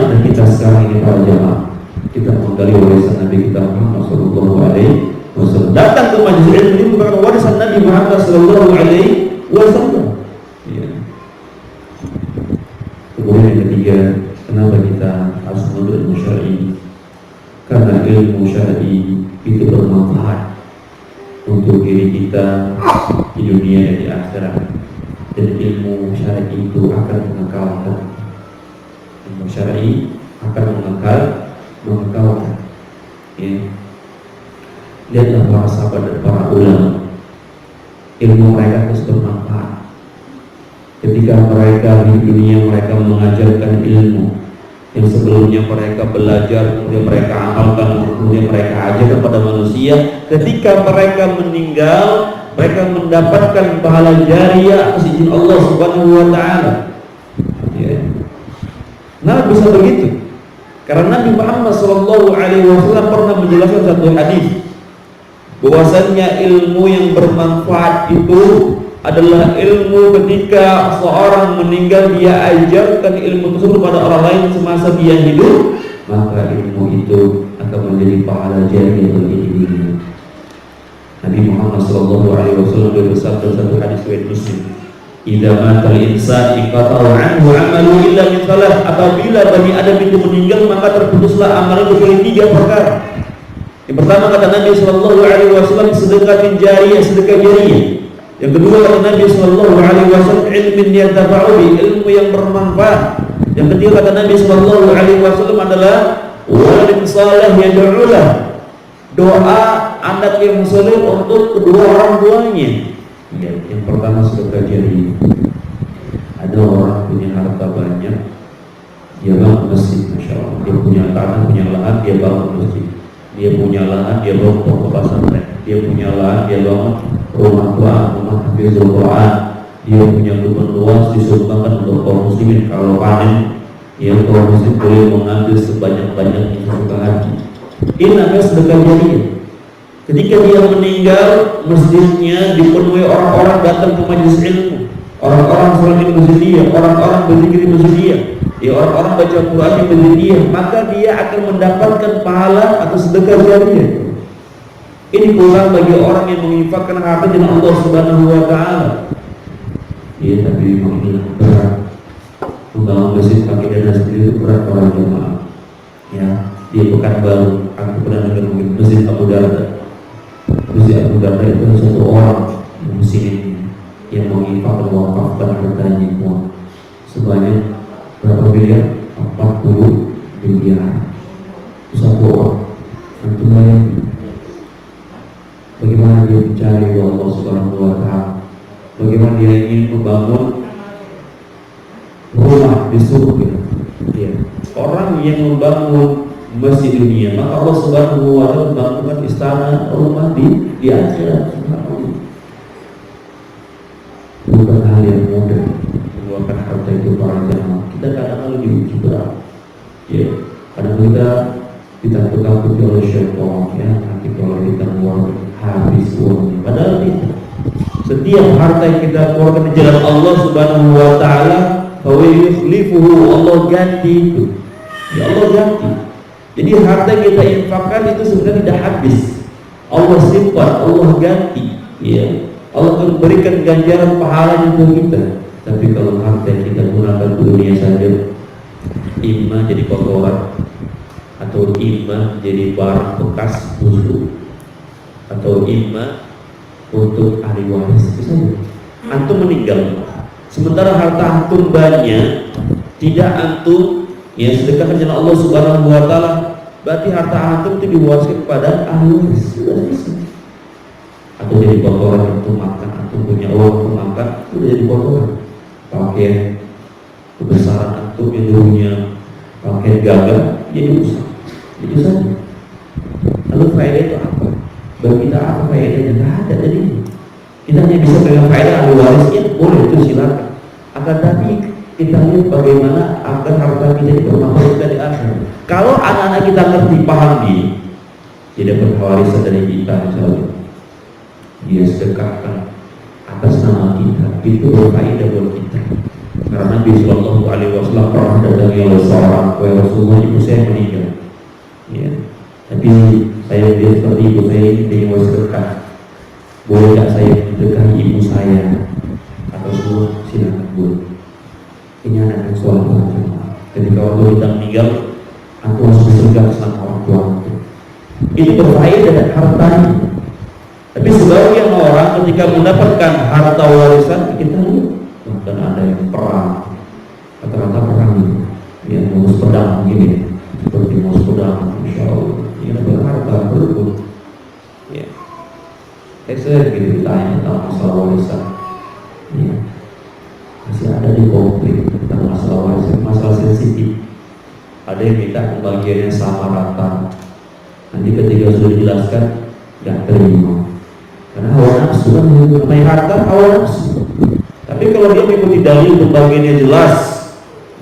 Dan kita sekarang ini para jamaah, kita menggali warisan Nabi kita Muhammad SAW. Datang ke majelis ilmu ini bukan warisan Nabi Muhammad SAW. Ya. Kemudian yang ketiga, kenapa kita harus menuntut ilmu syar'i? Karena ilmu syar'i itu bermanfaat untuk diri kita di dunia dan di akhirat. Dan ilmu syar'i itu akan mengekalkan. Ilmu syar'i akan mengekalkan. Ya. Lihatlah para sahabat dan para ulama, ilmu mereka terus bermanfaat. Ketika mereka di dunia mereka mengajarkan ilmu yang sebelumnya mereka belajar, kemudian mereka amalkan, kemudian mereka ajarkan kepada manusia. Ketika mereka meninggal, mereka mendapatkan pahala jariah atas izin Allah Subhanahu wa taala. Ya. Nah, bisa begitu. Karena Nabi Muhammad SAW pernah menjelaskan satu hadis bahwasannya ilmu yang bermanfaat itu adalah ilmu ketika seorang meninggal dia ajarkan ilmu tersebut pada orang lain semasa dia hidup, maka ilmu itu akan menjadi pahala jariah bagi dirinya. Nabi Muhammad SAW bersabda satu hadis riwayat Muslim, "Idza mata al-insan inqata'a 'anhu 'amalu illa min salah." Apabila Bani Adam itu meninggal maka terputuslah amalan kecuali 3 perkara. Yang pertama kata Nabi SAW, sedekah jariyah, sedekah jariyah. Yang kedua kata Nabi SAW, ilmin yantafa'u bi, ilmu yang bermanfaat. Yang ketiga kata Nabi SAW adalah walid salih yad'u lah, doa anak yang saleh untuk kedua orang tuanya. Ya, yang pertama sedekah jariyah. Ada orang punya harta banyak, dia bangun masjid, masya Allah. Dia punya tanah, punya lahan, dia bangun masjid. Dia punya lahan, dia bangun pondok pesantren. Dia punya lahan, dia bangun rumah tua, rumah hafizul Quran. Dia punya kebun luas, disumbangkan untuk kaum muslimin. Kalau panen, ya kaum muslim boleh mengambil sebanyak-banyaknya sedekah haji. Ini namanya sedekah jariah. Ketika dia meninggal, masjidnya dipenuhi orang-orang datang ke majelis ilmu, orang-orang sholat di masjid dia, orang-orang berzikir di masjid dia, ya orang-orang baca Quran di masjid dia, maka dia akan mendapatkan pahala atau sedekah jariah. Ini pulang bagi orang yang menginfakkan harta dengan Allah Subhanahu wa taala. Ya, tapi memang ini berat. Membangun masjid pakai dana sendiri itu berat orang jemaah. Ya, di Pekanbaru, aku pernah dengar mungkin Masjid Abu Darda. Masjid Abu Darda itu satu orang muslim yang menginfakkan wakafkan hartanya semua sebanyak berapa miliar? 40 miliar. Itu satu orang. Tentu bagaimana dia mencari Allah Subhanahu wa taala. Bagaimana dia ingin membangun rumah di surga. Ya. Orang yang membangun masjid dunia, maka Allah Subhanahu wa taala membangunkan istana rumah di akhirat. Bukan hal yang mudah mengeluarkan harta itu para jamaah. Kita kadang-kadang diuji berat. Ya, kadang kita ditakut-takuti oleh syaitan, ya, nanti kalau kita keluar habis uangnya. Padahal tidak. Setiap harta yang kita keluarkan di jalan Allah Subhanahu wa taala, fa yukhlifuhu, Allah ganti itu. Ya Allah ganti. Jadi harta yang kita infakkan itu sebenarnya tidak habis. Allah simpan, Allah ganti. Ya. Allah akan berikan ganjaran pahalanya untuk kita. Tapi kalau harta yang kita gunakan dunia saja, imma jadi kotoran, atau imma jadi barang bekas busuk, atau imma untuk ahli waris. Bisa antum meninggal, sementara harta antum banyak, tidak antum ya sedekahkan jalan Allah Subhanahu wa taala, berarti harta antum itu diwariskan kepada ahli waris. Atau jadi kotoran untuk makan, antum punya uang untuk makan, sudah jadi kotoran. Pakaian kebesaran antum yang dulunya pakaian gagah jadi rusak. Itu saja. Lalu faedah itu apa? Bagi kita apa faedahnya? Tidak ada. Jadi kita hanya bisa pegang faedah ahli waris, ya boleh, itu silakan. Akan tapi kita lihat bagaimana agar harta kita dipermanfaatkan di akhirat. Kalau anak-anak kita ngerti, paham dia dapat warisan dari kita, misalnya dia sedekahkan atas nama kita, itu berfaedah buat kita. Karena Nabi Shallallahu Alaihi Wasallam pernah datangi oleh seorang, Rasulullah, ibu saya meninggal, ya. Tapi saya lihat seperti ibu saya ini ingin sedekah, boleh tak saya sedekah ibu saya? Atau semua silakan boleh. Ini anak yang suatu. Ketika waktu kita meninggal, aku harus bersedekah sama orang tua. Itu berfaedah dan hartanya. Tapi sebagian orang ketika mendapatkan harta warisan, kita lihat bahkan ada yang perang, kata-kata perang itu, yang ngurus pedang begini, seperti ngurus pedang, insya Allah, ini dapat harta berebut. Ya, saya gitu ditanya tentang masalah warisan, ya, masih ada di konflik tentang masalah warisan, masalah sensitif. Ada yang minta pembagiannya sama rata, nanti ketika sudah dijelaskan nggak terima. Karena hawa nafsu kan namanya harta, hawa nafsu. Tapi kalau dia mengikuti dalil pembagiannya jelas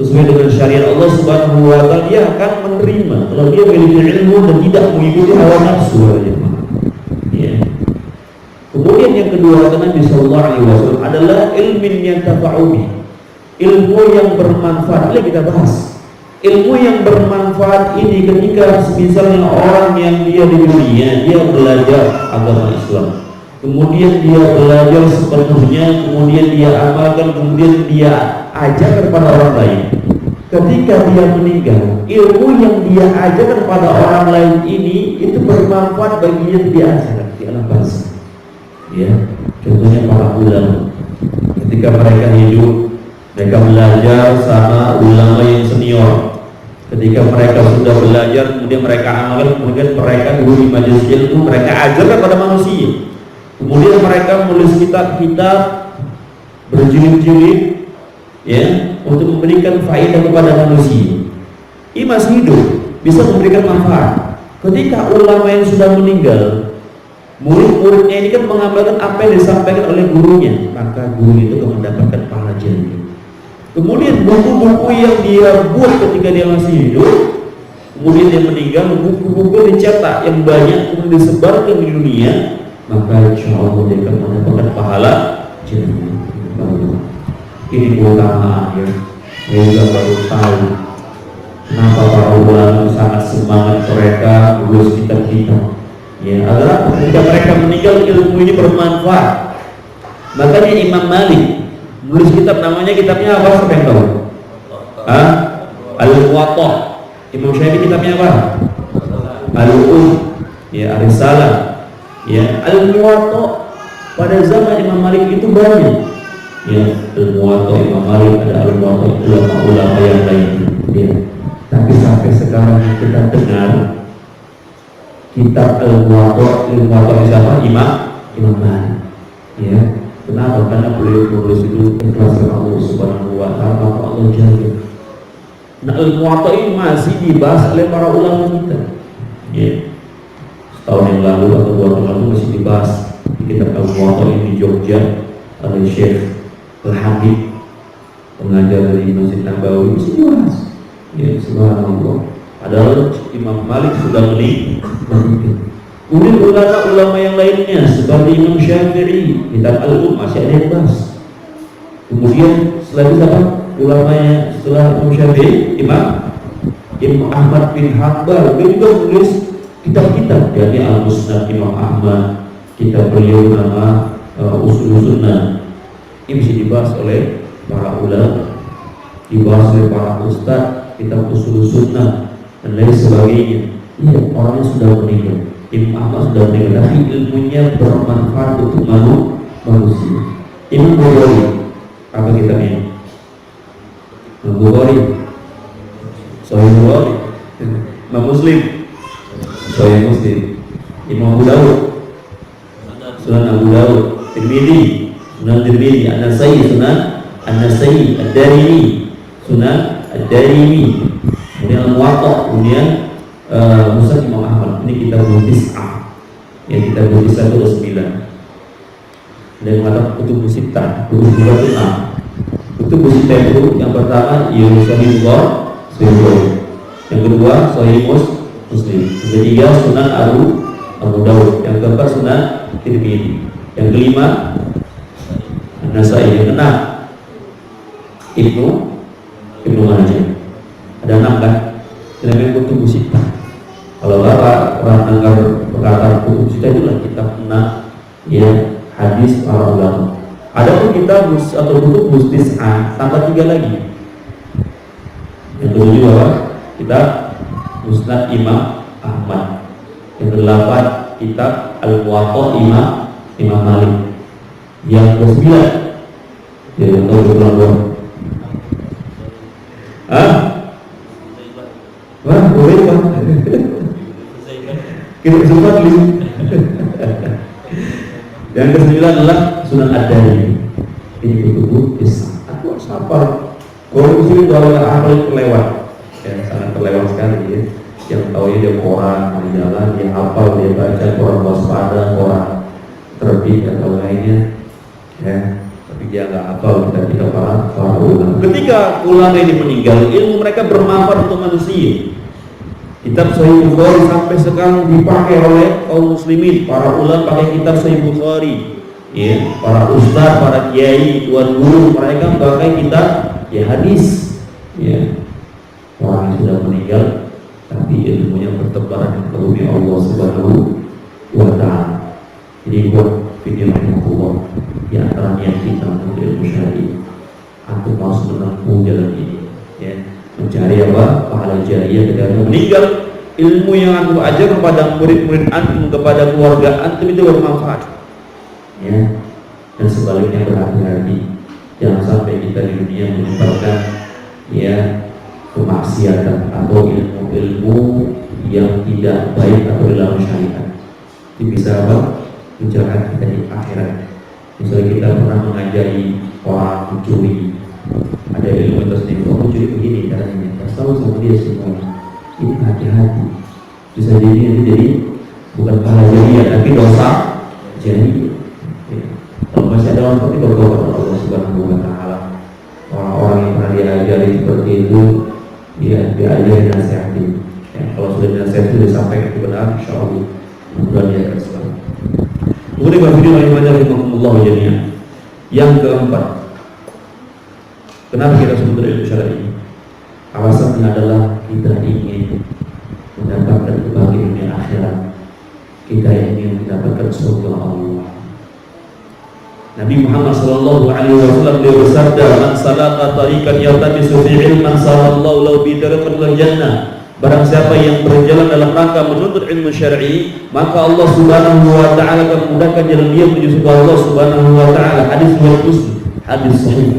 sesuai dengan syariat Allah Subhanahu wa taala, dia akan menerima. Kalau dia memiliki ilmu dan tidak mengikuti hawa nafsu aja. Ya. Kemudian yang kedua kata Nabi sallallahu alaihi wasallam adalah ilmin yang tafa'ubi. Ilmu yang bermanfaat. Ini kita bahas. Ilmu yang bermanfaat ini ketika misalnya orang yang dia di dunia dia belajar agama Islam, kemudian dia belajar sepenuhnya, kemudian dia amalkan, kemudian dia ajarkan kepada orang lain. Ketika dia meninggal, ilmu yang dia ajarkan kepada orang lain ini itu bermanfaat baginya di akhirat, di alam barzakh. Ya, contohnya para ulama. Ketika mereka hidup, mereka belajar sama ulama yang senior. Ketika mereka sudah belajar, kemudian mereka amalkan, kemudian mereka dulu di majelis ilmu, mereka ajarkan pada manusia. Kemudian mereka menulis kitab-kitab berjilid-jilid, ya, untuk memberikan faedah kepada manusia. ini masih hidup, bisa memberikan manfaat. Ketika ulama yang sudah meninggal, murid-muridnya ini kan mengamalkan apa yang disampaikan oleh gurunya, maka guru itu akan mendapatkan pahala jariah. Kemudian buku-buku yang dia buat ketika dia masih hidup, kemudian dia meninggal, buku-buku dicetak yang banyak kemudian disebarkan di dunia, maka insya Allah dia akan mendapatkan pahala jariah. Ini keutamaan ya. Saya juga baru tahu kenapa para ulama sangat semangat mereka menulis kitab-kitab. Ya, adalah ketika mereka meninggal ilmu ini bermanfaat. Makanya Imam Malik menulis kitab, namanya kitabnya apa? Siapa yang tahu? Al-Muwatta. Imam Syafi'i kitabnya apa? Al-Um. Ya, Ar-Risalah. Ya, Al-Muwatta pada zaman Imam Malik itu banyak. Ya, Al-Muwatta Imam Malik, ada Al-Muwatta ulama-ulama yang lain. Ya. Tapi sampai sekarang kita dengar kitab Al-Muwatta siapa? Imam Malik. Ya. Kenapa? Karena beliau menulis itu ikhlas karena Allah Subhanahu wa taala, maka Allah jaga. Nah, Al-Muwatta ini masih dibahas oleh para ulama kita. Ya. Setahun yang lalu atau 2 tahun lalu masih dibahas di kitab Al-Muwatta ini di Jogja oleh Syekh Al-Habib, pengajar dari Masjid Nabawi, masih dibahas. Ya, subhanallah. Padahal Imam Malik sudah meninggal. Kemudian ulama-ulama yang lainnya seperti Imam Syafi'i, kitab Al-Um masih ada yang bahas. Kemudian setelah itu apa? Ulamanya setelah Imam Syafi'i, Imam Ahmad bin Hanbal, dia juga menulis kitab-kitab, yakni Al-Musnad Imam Ahmad, kitab beliau nama Usul Sunnah. Ini bisa dibahas oleh para ulama, dibahas oleh para ustaz, kitab Usul Sunnah dan lain sebagainya. Iya, orangnya sudah meninggal. Imam Ahmad sudah meninggal, tapi ilmunya bermanfaat untuk manusia. Imam Bukhari, apa kitabnya? Imam Bukhari, Sahih Bukhari. Imam Muslim, Sahih Muslim. Imam Abu Dawud, Sunan Abu Dawud. Tirmidzi, Sunan Tirmidzi. An-Nasai, Sunan An-Nasai. Ad-Darimi, Sunan Ad-Darimi. Kemudian Al-Muwatta, kemudian Musnad Imam Ahmad. Ini kita Tis'ah. Ya, kita Tis'ah itu 9. Dan mengatakan kutub Sittah, kutub 2 itu 6. Kutub Sittah itu yang pertama Sahih Bukhari, yang kedua Sahih Muslim, yang ketiga Sunan Abu Dawud, yang keempat Sunan Tirmidzi, yang kelima An-Nasai, yang keenam Ibnu Majah. Ada 6 kan? Namanya kutub Sittah. Kalau Bapak pernah dengar perkataan kutub Sittah, itulah kitab 6 ya hadis para ulama. Ada pun kitab atau kutub Tis'ah tambah 3 lagi. Yang ketujuh apa? Kitab Musnad Imam Ahmad. Yang ke-8 kitab Al-Muwatta Imam Malik. Yang ke-9 ya tahu berapa? Wah, boleh kan? Kita sempat lihat. Yang ke-9 adalah Sunan Ad-Darimi. Ini kutub Tis'ah. Aku sabar. Kalau di sini kalau nggak hafal terlewat, ya sangat terlewat sekali ya. Yang tahu ya dia koran di jalan, dia hafal, dia baca koran waspada, koran terbit atau lainnya, ya. Tapi dia nggak hafal kita para ulama. Ketika ulama ini meninggal, ilmu mereka bermanfaat untuk manusia. Kitab Sahih Bukhari sampai sekarang dipakai oleh kaum muslimin. Para ulama pakai kitab Sahih Bukhari. Ya, para ustaz, para kiai, tuan guru, mereka pakai kitab ya hadis. Ya. Orang yang sudah meninggal tapi ilmunya bertebaran di karunia Allah Subhanahu wa taala. Jadi buat video Allah di antara niat kita untuk ilmu syar'i, antum harus menempuh jalan ini, ya. Mencari apa? Pahala jariah ketika meninggal. Ilmu yang antum ajar kepada murid-murid antum, kepada keluarga antum itu bermanfaat, ya. Dan sebaliknya berhati-hati, jangan sampai kita di dunia menyebarkan ya kemaksiatan atau ilmu-ilmu yang tidak baik atau dalam syariat. Itu bisa apa? Menjauhkan kita di akhirat. Misalnya kita pernah mengajari orang mencuri, Ada ilmu tersendiri. Oh jadi begini caranya. Tahu sama dia semua. Ini hati-hati. Bisa jadi bukan pahala jariah tapi dosa jariah. Ya. Kalau masih ada orang seperti berdoa kepada Allah Subhanahu wa Ta'ala. Orang-orang yang pernah diajari seperti itu, dia diajari nasihati. Ya, kalau sudah dinasihati sudah sampai ke kebenaran, insya Allah mudah dia akan selamat. Kemudian bervideo rahimahullah jami'an. Yang keempat, kenapa kita sebut ilmu syar'i? Alasannya adalah kita ingin mendapatkan kebahagiaan dunia akhirat. Kita ingin mendapatkan surga Allah. Nabi Muhammad sallallahu alaihi wasallam beliau bersabda, "Man salaka tariqan yaltamisu fi ilman salallahu lahu bi tariqin lil jannah." Barang siapa yang berjalan dalam rangka menuntut ilmu syar'i, maka Allah Subhanahu wa Ta'ala akan memudahkan jalan dia menuju surga Allah Subhanahu wa Ta'ala. Hadis riwayat Muslim, hadis sahih.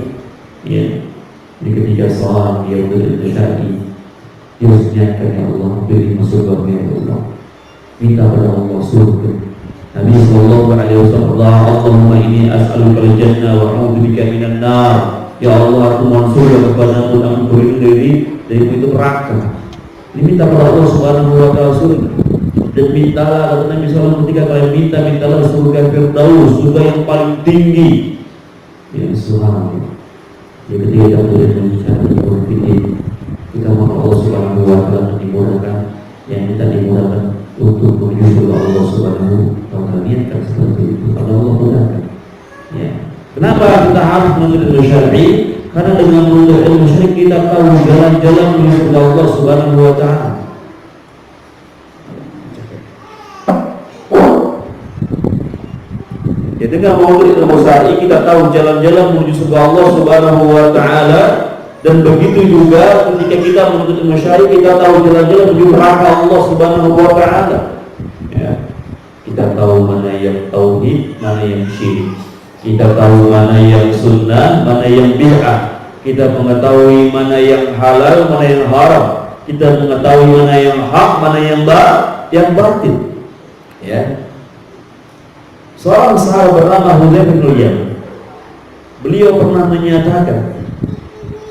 Ya. Di ketika seorang dia menuntut ilmu syar'i, dia harus niatkan, ya Allah, beri masuk surga ya Allah. Minta pada Allah surga. Nabi sallallahu alaihi wasallam, Allahumma inni as'aluka al-jannah wa a'udzubika minan nar. Ya Allah, aku mohon surga kepadamu dan aku berlindung dari pintu neraka. Diminta pada Allah Subhanahu wa Ta'ala surga. Dan mintalah, kata Nabi SAW, ketika kalian mintalah surga Firdaus, surga yang paling tinggi. Ya subhanallah. Ya ketika kita berpikir, kita mohon Allah Subhanahu wa Ta'ala dimudahkan, yang kita dimudahkan untuk menuju surga Allah Subhanahu wa Ta'ala. Niatkan seperti itu, karena Allah mudahkan. Ya. Kenapa kita harus menuntut ilmu syar'i? Karena dengan menuntut ilmu syar'i kita tahu jalan-jalan menuju surga Allah Subhanahu wa Ta'ala. Ya, dengan menuntut ilmu syar'i kita tahu jalan-jalan menuju surga Allah Subhanahu wa Ta'ala, dan begitu juga ketika kita menuntut ilmu syar'i kita tahu jalan-jalan menuju neraka Allah Subhanahu wa Ta'ala. Ya. Kita tahu mana yang tauhid, mana yang syirik. Kita tahu mana yang sunnah, mana yang bid'ah. Kita mengetahui mana yang halal, mana yang haram. Kita mengetahui mana yang hak, mana yang batil. Ya. Seorang sahabat bernama Hudzaifah bin Yaman. Beliau pernah menyatakan,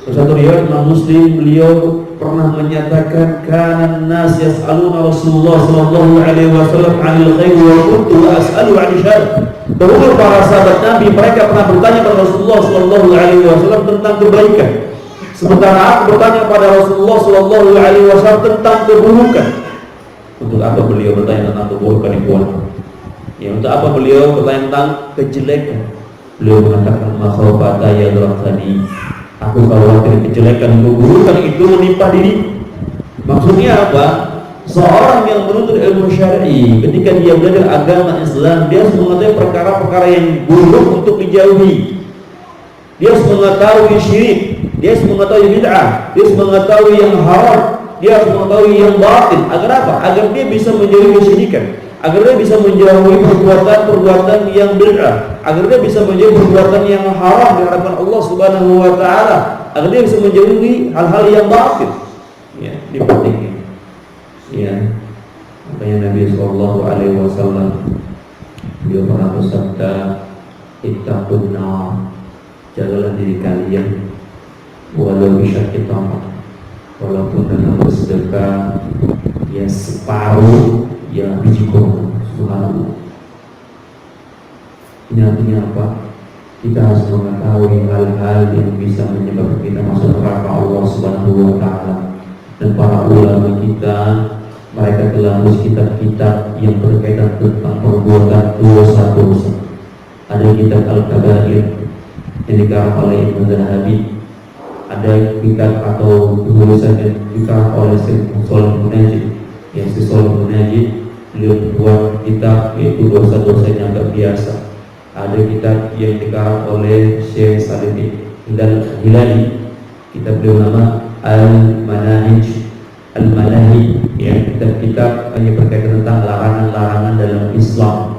satu riwayat Imam Muslim, beliau pernah menyatakan, "Kana an-nas yas'aluna Rasulullah sallallahu alaihi wasallam 'anil khair wa kuntu as'alu 'anil syarr." Dahulu para sahabat Nabi mereka pernah bertanya kepada Rasulullah sallallahu alaihi wasallam tentang kebaikan. Sementara aku bertanya kepada Rasulullah sallallahu alaihi wasallam tentang keburukan. Untuk apa beliau bertanya tentang keburukan itu? Ya, untuk apa beliau bertanya tentang kejelekan? Beliau mengatakan, "Makhafata yadraktani." Aku khawatir kejelekan keburukan itu menimpa diri. Maksudnya apa? Seorang yang menuntut ilmu syar'i ketika dia belajar agama Islam, dia harus mengetahui perkara-perkara yang buruk untuk dijauhi. Dia harus mengetahui syirik, dia harus mengetahui bid'ah, dia harus mengetahui yang haram, dia harus mengetahui yang batil. Agar apa? Agar dia bisa menjauhi kesyirikan, agar dia bisa menjauhi perbuatan-perbuatan yang bid'ah, agar dia bisa menjauhi perbuatan yang haram di hadapan Allah Subhanahu wa Ta'ala, agar dia bisa menjauhi hal-hal yang batil. Ya, ini penting. Ya, makanya Nabi sallallahu alaihi wasallam beliau pernah bersabda, "Ittaqun nar." Jagalah diri kalian walau bisyaqi tamr. Walaupun dengan bersedekah ya separuh ya biji kurma. Subhanallah. Ini artinya apa? Kita harus mengetahui hal-hal yang bisa menyebabkan kita masuk neraka Allah Subhanahu wa Ta'ala. Dan para ulama kita, mereka telah menulis kitab-kitab yang berkaitan tentang perbuatan dosa-dosa. Ada kitab Al-Kabair yang dikarang oleh Ibnu Zahabi, ada kitab atau tulisan yang dikarang oleh Syekh Shalih Munajjid. Yang Syekh Shalih Munajjid beliau buat kitab yaitu dosa-dosa yang agak biasa. Ada kitab yang dikarang oleh Syekh Salim Hilali, kitab beliau nama Al-Manahij, ya, kitab-kitab yang berkaitan tentang larangan-larangan dalam Islam.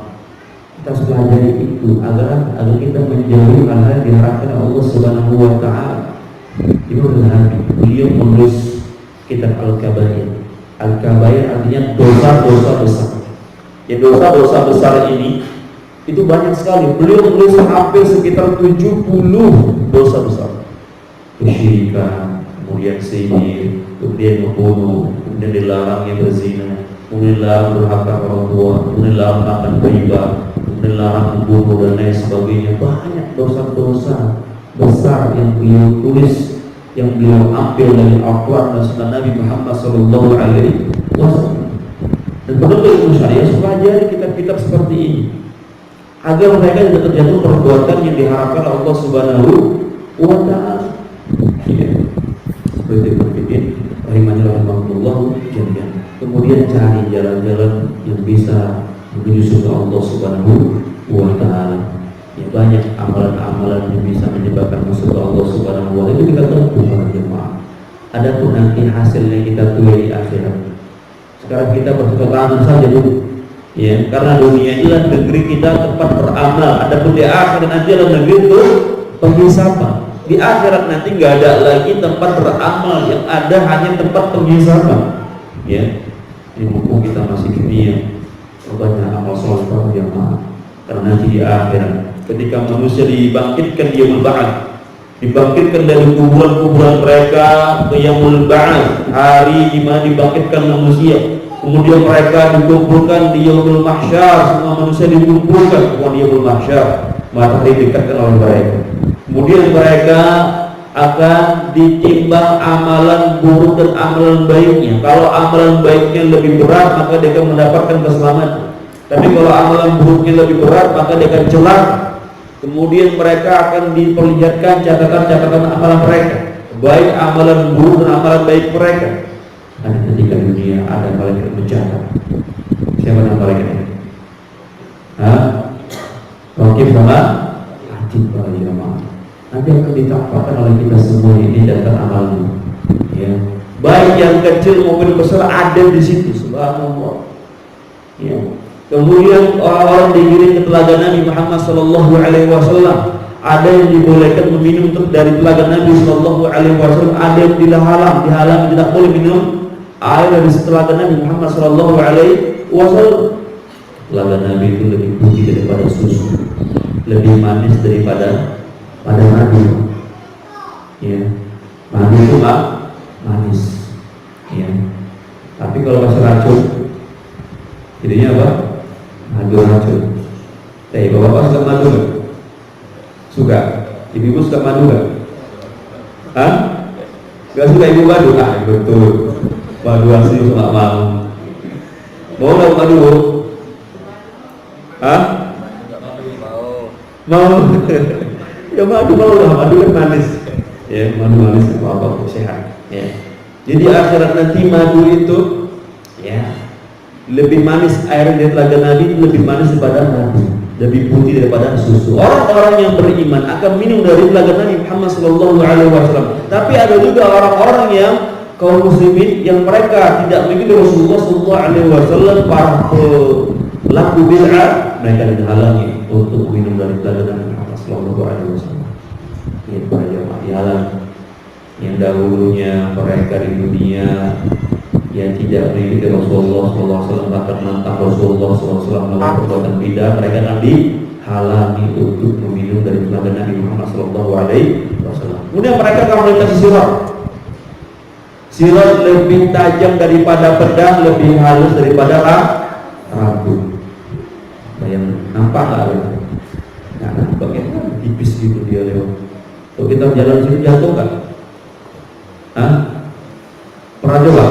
Kita harus pelajari itu agar kita menjauhi hal-hal yang diharapkan Allah Subhanahu wa Ta'ala. Ibnu Zahabi beliau menulis kitab Al-Kabair. Al-Kabair artinya dosa-dosa besar. Ya, dosa-dosa besar ini itu banyak sekali. Beliau menulis hampir sekitar 70 dosa besar. kesyirikan, kemudian sihir, kemudian membunuh, kemudian dilarangnya berzina, kemudian dilarang durhaka orang tua, kemudian dilarang makan riba, kemudian dilarang membunuh dan lain sebagainya. Banyak dosa-dosa besar yang beliau tulis, yang beliau ambil dari Al-Quran dan Sunnah Nabi Muhammad SAW. Dan penuntut ilmu syariah pelajari kitab-kitab seperti ini agar mereka tidak terjatuh perbuatan yang diharapkan Allah Subhanahu wa Ta'ala. Ya. Seperti berpikir rahimahullah jami'an. Kemudian cari jalan-jalan yang bisa menuju surga Allah Subhanahu wa Ta'ala. Ya, banyak amalan-amalan yang bisa menyebabkan masuk ke Allah Subhanahu wa Ta'ala. Itu kita tempuh para jemaah. Adapun nanti hasilnya kita tuai di akhirat. Sekarang kita bercocok tanam saja dulu, ya, karena dunia ini adalah negeri kita tempat beramal. Adapun di akhirat nanti adalah negeri itu penghisapan. Di akhirat nanti nggak ada lagi tempat beramal, yang ada hanya tempat penghisapan. Ya, ini mumpung kita masih dunia, banyak amal soleh yang mahal. Karena nanti di akhirat, ketika manusia dibangkitkan di yaumul ba'ats, dibangkitkan dari kuburan-kuburan mereka ke yaumul ba'ats, hari di mana dibangkitkan manusia. Kemudian mereka dikumpulkan di yaumul mahsyar, semua manusia dikumpulkan di yaumul mahsyar, matahari didekatkan oleh mereka. Kemudian mereka akan ditimbang amalan buruk dan amalan baiknya. Kalau amalan baiknya lebih berat, maka dia akan mendapatkan keselamatan. Tapi kalau amalan buruknya lebih berat, maka dia akan celaka. Kemudian mereka akan diperlihatkan catatan-catatan amalan mereka, baik amalan buruk dan amalan baik mereka. Dan ketika dunia ada malaikat mencatat. Siapa nama malaikat ini? Raqib sama Atid para jemaah. Nanti akan ditampakkan oleh kita semua ini daftar amalnya. Ya. Baik yang kecil maupun besar ada di situ. Subhanallah. Ya. Kemudian orang-orang digiring ke telaga Nabi Muhammad SAW. Ada yang dibolehkan meminum dari telaga Nabi SAW. Ada yang dihalang tidak boleh minum air dari telaga Nabi Muhammad SAW. Telaga Nabi itu lebih putih daripada susu, lebih manis daripada madu. Ya, madu itu manis. Ya. Tapi kalau masih racun, jadinya apa? Madu racun. Bapak suka madu gak? Suka? Ibu suka madu gak? Hah? Gak suka ibu madu? Betul. Madu asli suka mau. Mau gak madu? Hah? Mau. Ya madu mau lah, madu kan manis. Ya, madu manis apa sehat. Ya. Jadi akhirat nanti madu itu ya lebih manis, air dari telaga Nabi lebih manis daripada madu, lebih putih daripada susu. Orang-orang yang beriman akan minum dari telaga Nabi Muhammad SAW. Tapi ada juga orang-orang yang kaum muslimin yang mereka tidak mengikuti Rasulullah SAW, para pelaku bid'ah, mereka dihalangi untuk minum dari telaga Nabi Muhammad SAW. Ini para jemaah dihalangi. Yang dahulunya mereka di dunia yang tidak mengikuti Rasulullah SAW, bahkan menentang Rasulullah SAW melakukan perbuatan bid'ah, mereka akan dihalangi untuk meminum dari telaga Nabi Muhammad SAW. Kemudian mereka akan melintasi sirat. Sirat lebih tajam daripada pedang, lebih halus daripada rambut. Bayang nampak nggak? Nggak nampak ya, tipis gitu dia lewat. Kalau kita jalan sini jatuh kan? Pernah coba?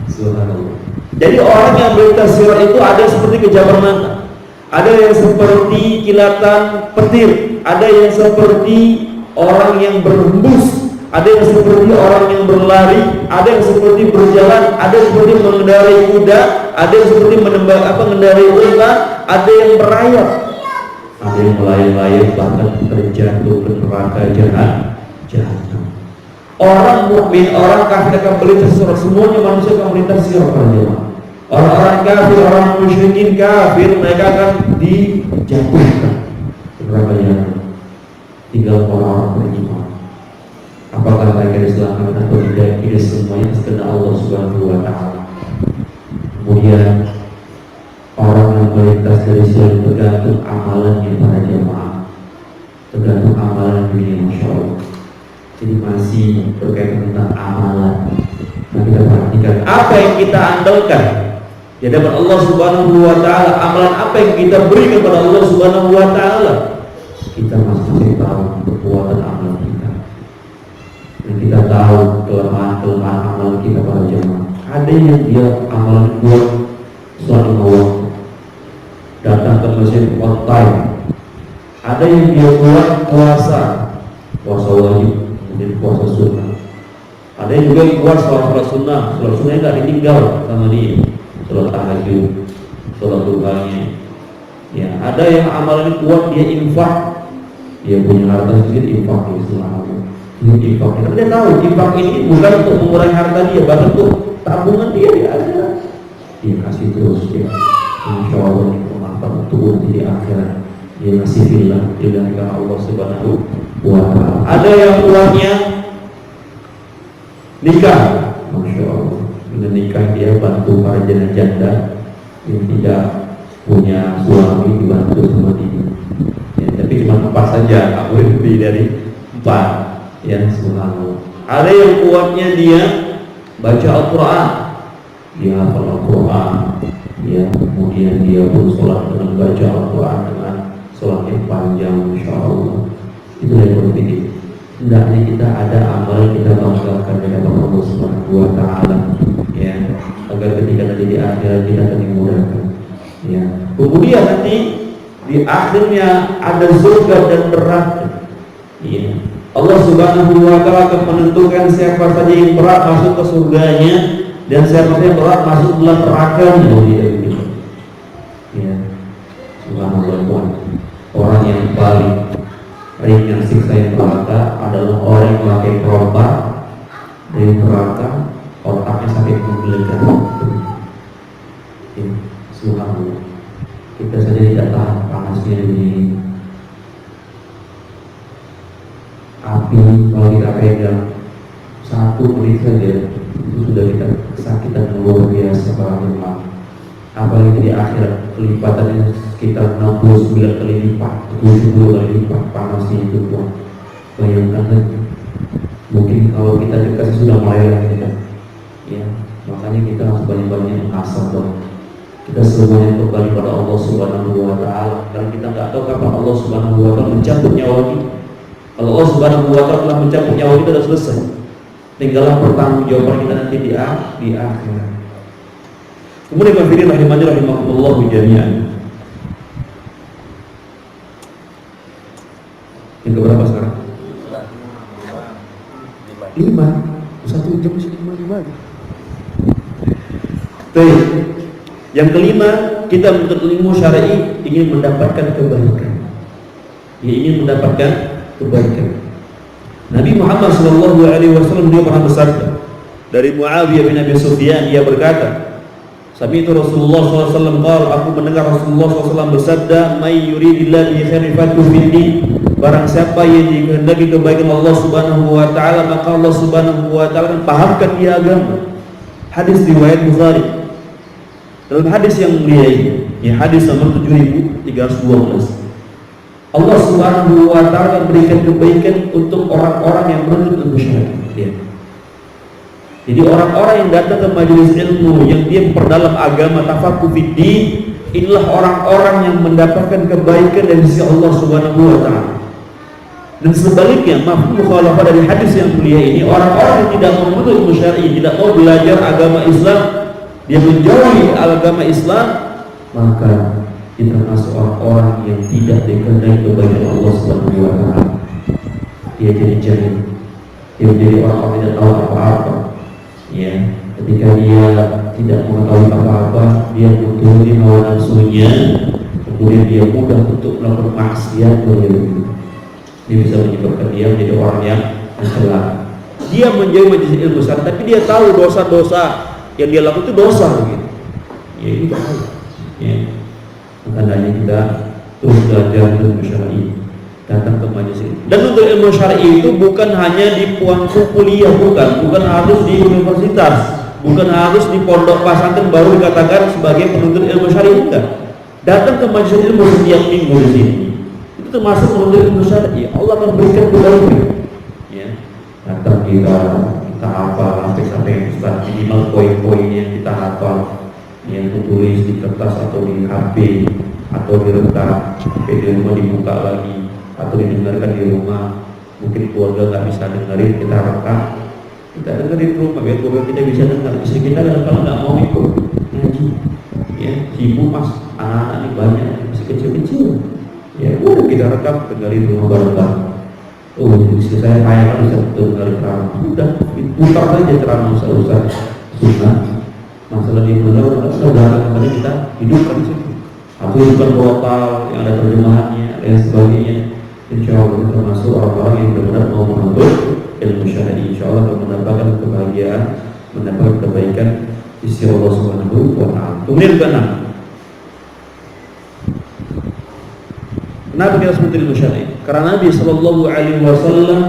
Subhanallah. Jadi orang yang melintas sirat itu ada seperti kejaban mata, ada yang seperti kilatan petir, ada yang seperti orang yang berhembus, ada yang seperti orang yang berlari, ada yang seperti berjalan, ada yang seperti mengendarai kuda, ada yang seperti mengendarai unta, ada yang berayap, ada yang melayang-layang bahkan terjatuh ke neraka jahanam. Orang mukmin, orang kafir akan melintas sirat, semuanya manusia akan melintas sirat. Orang-orang kafir, orang musyrikin kafir, mereka akan dijatuhkan ke neraka jahanam. Tinggal orang-orang beriman. Apakah mereka diselamatkan atau tidak? Tidak, semuanya sekedar Allah Subhanahu wa Ta'ala. Kemudian orang yang melintas dari sirat tergantung amalannya para jemaah. tergantung amalan dunia, masya Allah. Jadi masih berkaitan tentang amalan. Nah, kita perhatikan apa yang kita andalkan di hadapan Allah Subhanahu wa Ta'ala. Amalan apa yang kita beri kepada Allah Subhanahu wa Ta'ala, kita masih tahu kekuatan amalan kita, dan kita tahu kelemahan amalan kita para jemaah. Ada yang dia amalan kuat sholat lima waktu, datang ke masjid on time. Ada yang dia kuat puasa wajib, kemudian puasa sunnah. Ada yang juga kuat sholat sunnah nggak ditinggal sama dia, sholat tahajud, sholat duhanya. Ya, ada yang amalan kuat, dia infak, dia punya harta sedikit, infak di Islam. Infak, tapi dia tahu infak ini bukan untuk mengurangi harta dia, bahkan untuk tabungan dia ada. Dia kasih terus dia, insya Allah ini bermanfaat untuk di akhirat. Dia ngasih filah karena Allah Subhanahu wa Ta'ala. Ada yang uangnya nikah, masya Allah, dengan nikah dia bantu para janda yang tidak punya suami, dibantu sama dia. Ya, tapi cuma 4 saja, tak boleh lebih dari 4. Ya, subhanallah. Ada yang kuatnya dia baca Al-Quran, dia hafal Al-Quran, ya, kemudian dia pun sholat dengan baca Al-Quran dengan sholat yang panjang, insya Allah. Itu yang penting. Hendaknya kita ada amal kita banggakan kepada Allah Subhanahu wa Ta'ala, ya, agar ketika nanti di akhirat kita akan dimudahkan. Ya. Kemudian nanti di akhirnya ada surga dan neraka. Ya. Allah Subhanahu wa Ta'ala akan menentukan siapa saja yang berat masuk ke surganya dan siapa saja yang berat masuk dalam nerakanya. Ya. Subhanallah. Orang yang paling ringan siksa yang neraka adalah orang yang memakai perompak dari neraka, otaknya sampai menggelegar. Ya. Subhanallah. Kita saja tidak tahan panasnya ini. Api kalau kita pegang 1 menit saja itu sudah kita kesakitan luar biasa para jemaah. Apalagi di akhirat kelipatannya sekitar 69 kali lipat, 70 kali lipat panasnya itu pun. Bayangkan saja. Mungkin kalau kita dekat sudah meleleh kita. Ya, makanya kita harus banyak-banyak mengasah dong. Kita semuanya kembali pada Allah Subhanahu wa Ta'ala. Karena kita nggak tahu kapan Allah Subhanahu wa Ta'ala mencabut nyawa kita. Kalau Allah Subhanahu wa Ta'ala telah mencabut nyawa kita, sudah selesai. Tinggallah pertanggungjawaban kita nanti di akhirat. Kemudian kafirin rahimani rahimakumullah jami'an. Yang keberapa sekarang? 5. 1 jam masih 5 aja. Baik. Yang kelima, kita menuntut ilmu syar'i ingin mendapatkan kebaikan. Dia ingin mendapatkan kebaikan. Nabi Muhammad SAW dia pernah bersabda dari Muawiyah bin Abi Sufyan, dia berkata, Sami'tu Rasulullah SAW qala, aku mendengar Rasulullah SAW bersabda, may yuridillahu bihi khairan yufaqihuhu fid-din. Barang siapa yang dikehendaki kebaikan Allah Subhanahu wa Ta'ala, maka Allah Subhanahu wa Ta'ala pahamkan dia agama. Hadis riwayat Bukhari. Dalam hadis yang mulia ini, ya, hadis nomor 7312, Allah Subhanahu wa Ta'ala memberikan kebaikan untuk orang-orang yang menuntut ilmu syar'i. Ya. Jadi orang-orang yang datang ke majelis ilmu, yang dia memperdalam agama, tafaqquh fid-din, inilah orang-orang yang mendapatkan kebaikan dari sisi Allah Subhanahu wa Ta'ala. Dan sebaliknya, mafhum mukhalafah dari hadis yang mulia ini, orang-orang yang tidak menuntut ilmu syar'i, tidak mau belajar agama Islam, dia menjauhi agama Islam, maka kita termasuk orang-orang yang tidak dikehendaki kebaikan Allah Subhanahu wa Ta'ala. Dia jadi jahil, dia menjadi orang-orang yang tidak tahu apa-apa. Ya, ketika dia tidak mengetahui apa-apa, dia menuruti hawa nafsunya, kemudian dia mudah untuk melakukan maksiat. Dia bisa menyebabkan dia menjadi orang yang mencela. Dia menjauhi majelis ilmu syar'i, tapi dia tahu dosa-dosa yang dia lakukan itu dosa, gitu. Ya, ini bahaya. Ya. Makanya kita terus belajar ilmu syar'i, datang ke majelis ilmu. Dan untuk ilmu syar'i itu bukan hanya di bangku kuliah, bukan harus di universitas, bukan harus di pondok pesantren baru dikatakan sebagai penuntut ilmu syar'i, enggak. Datang ke majelis ilmu setiap minggu di sini. Itu termasuk menuntut ilmu syar'i. Allah akan berikan kebaikan. Ya, datang kita hafal sampai Ustaz, minimal poin-poin yang kita hafal yang tertulis di kertas atau di HP atau direkam, sampai di rumah dibuka lagi atau didengarkan di rumah. Mungkin keluarga nggak bisa dengerin, kita rekam, kita dengerin di rumah biar keluarga kita bisa dengar. Istri kita kalau nggak mau ikut ngaji, ya sibuk mas, anak-anak ini banyak masih kecil-kecil, ya udah kita rekam dengerin di rumah bareng-bareng. Oh, istri saya payah bisa dengar ceramah, udah putar aja ceramah usah sunnah. Masalah di benar saudara kemarin kita hidupkan di situ. Atau hidupkan portal yang ada terjemahannya dan sebagainya. Insya Allah termasuk orang-orang yang benar-benar mau menuntut ilmu syar'i. Insya Allah akan mendapatkan kebahagiaan, mendapatkan kebaikan di sisi Allah Subhanahu wa Ta'ala. Kemudian keenam, kenapa kita sebut ilmu syar'i? Karena Nabi Sallallahu Alaihi Wasallam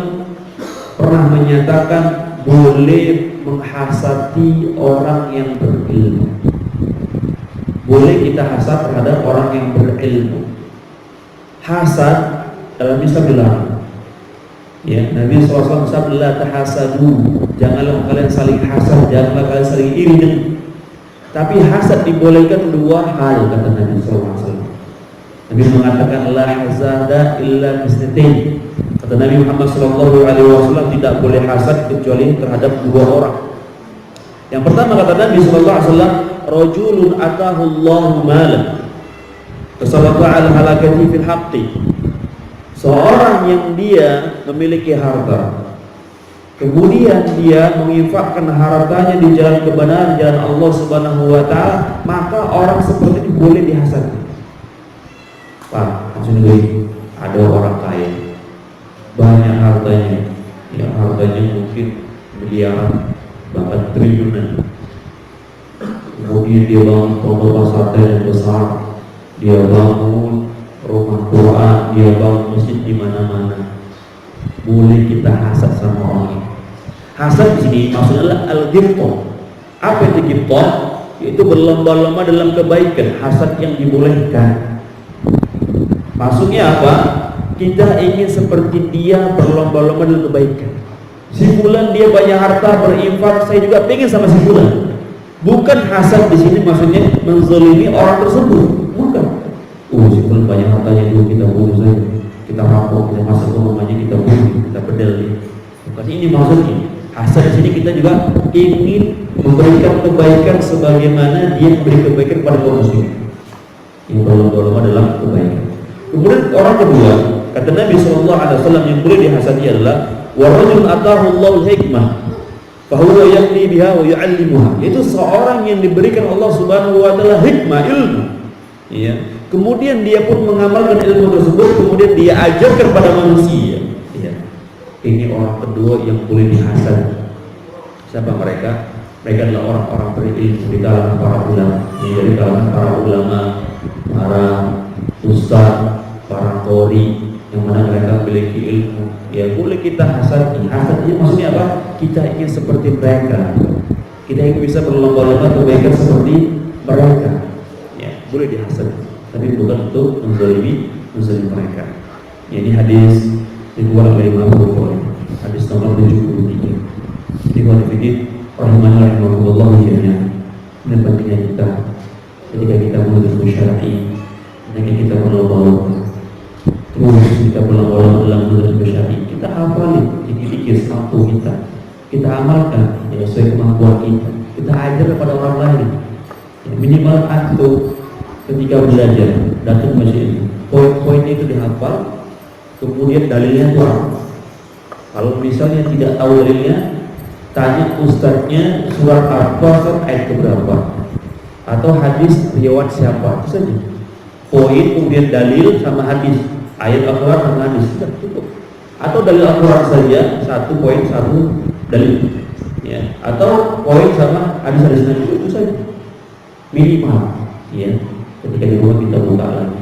pernah menyatakan boleh menghasati orang yang berilmu. Boleh kita hasad terhadap orang yang berilmu. Hasad dalam Islam dilarang. Ya, Nabi SAW bersabda, "La tahasadu." Janganlah kalian saling hasad, janganlah kalian saling iri dengki. Tapi hasad dibolehkan dua hal, kata Nabi SAW. Nabi mengatakan, "La hasada illa bisnatain." Kata Nabi Muhammad SAW, tidak boleh hasad kecuali terhadap dua orang. Yang pertama kata Nabi SAW, "Rajulun atahu Allahu malan, tasawwata ala halakati fil haqqi." Seorang yang dia memiliki harta, kemudian dia menginfakkan hartanya di jalan kebenaran, jalan Allah Subhanahu wa Ta'ala, maka orang seperti ini boleh dihasati. Pak, maksudnya ada orang kaya, banyak hartanya, ya hartanya mungkin miliaran, bahkan triliunan. Kemudian dia bangun pondok pesantren yang besar, dia bangun rumah Quran, dia bangun masjid di mana-mana. Boleh kita hasad sama orang ini. Hasad di sini maksudnya adalah al-ghibthah. Apa itu ghibthah? Yaitu berlomba-lomba dalam kebaikan. Hasad yang dibolehkan. Maksudnya apa? Kita ingin seperti dia berlomba-lomba dalam kebaikan. Si fulan dia banyak harta berinfak, saya juga pengen sama si fulan. Bukan hasad di sini maksudnya menzalimi orang tersebut. Bukan. Si fulan banyak hartanya, dulu kita bunuh saja, kita rampok, kita masuk ke rumahnya, kita bunuh, kita bedel dia. Bukan ini maksudnya. Hasad di sini kita juga ingin memberikan kebaikan sebagaimana dia memberi kebaikan kepada kaum muslimin. Yang berlomba-lomba dalam kebaikan. Kemudian orang kedua, kata Nabi SAW yang boleh dihasadi adalah warajul atahu Allahul hikmah fahuwa yaqdi biha wa yu'allimuha. Itu seorang yang diberikan Allah Subhanahu wa Ta'ala hikmah, ilmu. Ya. Kemudian dia pun mengamalkan ilmu tersebut, kemudian dia ajarkan pada manusia. Ya. Ini orang kedua yang boleh dihasad. Siapa mereka? Mereka adalah orang-orang berilmu di kalangan para ulama. Dari kalangan para ulama, para ustaz, para qori, yang mana mereka memiliki ilmu. Ya boleh kita hasadi. Hasadnya maksudnya apa? Kita ingin seperti mereka. Kita ingin bisa berlomba-lomba kebaikan seperti mereka. Ya boleh dihasad. Tapi bukan untuk menzalimi mereka. Ya, ini hadis dikeluarkan oleh Imam Bukhari, hadis nomor 73. Jadi kalau dipikir rahimahullah jami'an, ini pentingnya kita ketika kita menuntut ilmu syar'i, ketika kita berlomba-lomba, terus kita berlomba-lomba dalam menuntut ilmu syar'i, kita hafalin dikit-dikit satu kita amalkan ya, sesuai kemampuan kita ajar kepada orang lain. Ya, minimal atau ketika belajar datang masjid, poin-poinnya itu dihafal, kemudian dalilnya kurang. Kalau misalnya tidak tahu dalilnya, tanya ustadznya surat apa, ayat keberapa, atau hadis riwayat siapa, itu saja. Poin kemudian dalil sama hadis, ayat Al-Quran sama hadis, sudah cukup. Atau dalil Al-Quran saja, satu poin satu dalil, ya. Atau poin sama hadis-hadis Nabi, itu saja minimal, ya. Ketika di rumah kita buka lagi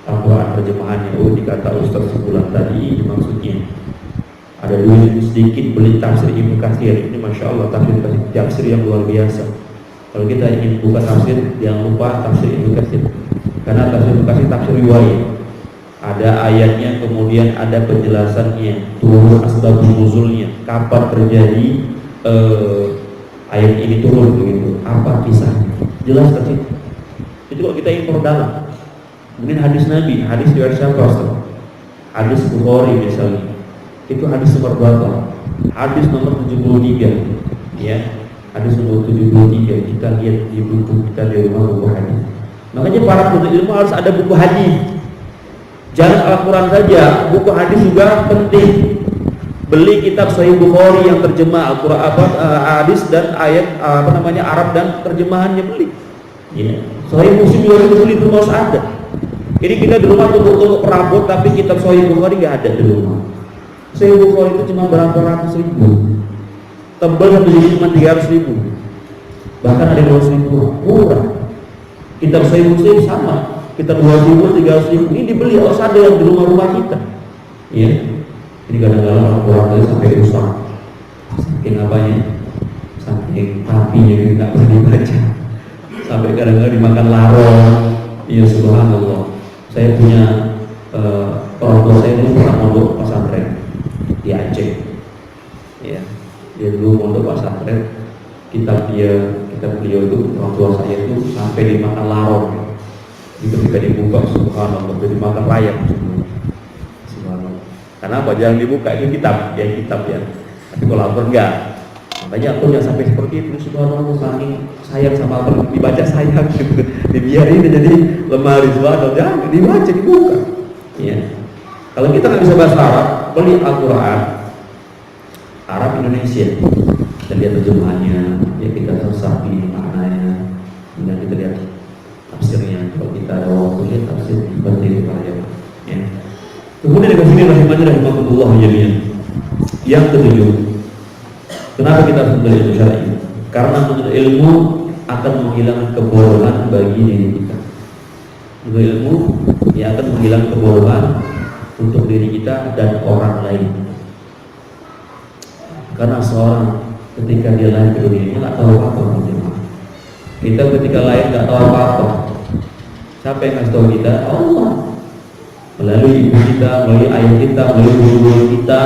Al-Quran terjemahannya, dikata Ustaz sebulan tadi ini maksudnya. Ada duit sedikit beli tafsir Ibnu Katsir, ini Masya Allah tafsir yang luar biasa. Kalau kita ingin buka tafsir, jangan lupa tafsir Ibnu Katsir, karena tafsir Ibnu Katsir tafsir riwayat. ada ayatnya, kemudian ada penjelasannya, turun asbab nuzulnya, kapan terjadi ayat ini turun begitu, apa kisahnya, jelas kan sih. Itu kalau kita impor dalam, mungkin hadis Nabi, hadis riwayat siapa? Hadis Bukhari misalnya, itu hadis nomor berapa? Hadis nomor 73, ya. Hadis nomor 73 kita lihat di buku kita di rumah, buku hadis. Makanya para penuntut ilmu harus ada buku hadis. Jangan Al-Quran saja, buku hadis juga penting. Beli kitab Sahih Bukhari yang terjemah Al-Quran hadis dan ayat Arab dan terjemahannya beli. Ya. Sahih Muslim juga beli, itu harus ada. Ini kita di rumah tutup perabot, tapi kitab Sahih Bukhari nggak ada di rumah. Sahih Bukhari itu cuma berapa ratus ribu, tebal sampai jadi cuma 300 ribu, bahkan ada 200 ribu, murah. Kitab Sahih Muslim sama, kitab 200 ribu, 300 ribu. Ini dibeli, harus ada yang di rumah-rumah kita. Ya, ini kadang-kadang Al-Quran itu sampai rusak, saking apanya, saking rapinya kita nggak pernah dibaca, sampai kadang-kadang dimakan larong. Ya subhanallah. Saya punya orang tua saya dulu pernah mondok pesantren di Aceh. Ya, dia dulu mondok pesantren. Kitab beliau itu, orang tua saya itu sampai dimakan larong. Itu ketika dibuka, subhanallah, dimakan rayap. Subhanallah. Karena apa? Jangan dibuka, itu kitab ya. Tapi kalau Al-Quran enggak. Makanya aku jangan sampai seperti itu, subhanallah, saking sayang sama Al-Quran, dibaca sayang gitu. Dibiarin jadi lemari, subhanallah, jangan dibaca, dibuka. Ya. Kalau kita nggak bisa bahasa Arab, beli Al-Quran Arab Indonesia, kita lihat terjemahannya, ya kita resapi maknanya, kemudian kita lihat tafsirnya. Kalau kita ada waktu lihat tafsir seperti itu ya. Kemudian yang kedua, rahimahullah jami'an. Yang ketujuh, kenapa kita harus menuntut ilmu syar'i? Karena menuntut ilmu akan menghilangkan kebodohan bagi diri kita. Menuntut ilmu yang akan menghilangkan kebodohan untuk diri kita dan orang lain. Karena seorang ketika dia lahir ke dunia nggak tahu apa-apa. Kita ketika lahir nggak tahu apa-apa. Siapa yang kasih tahu kita? Allah. Melalui ibu kita, melalui ayah kita, melalui guru kita.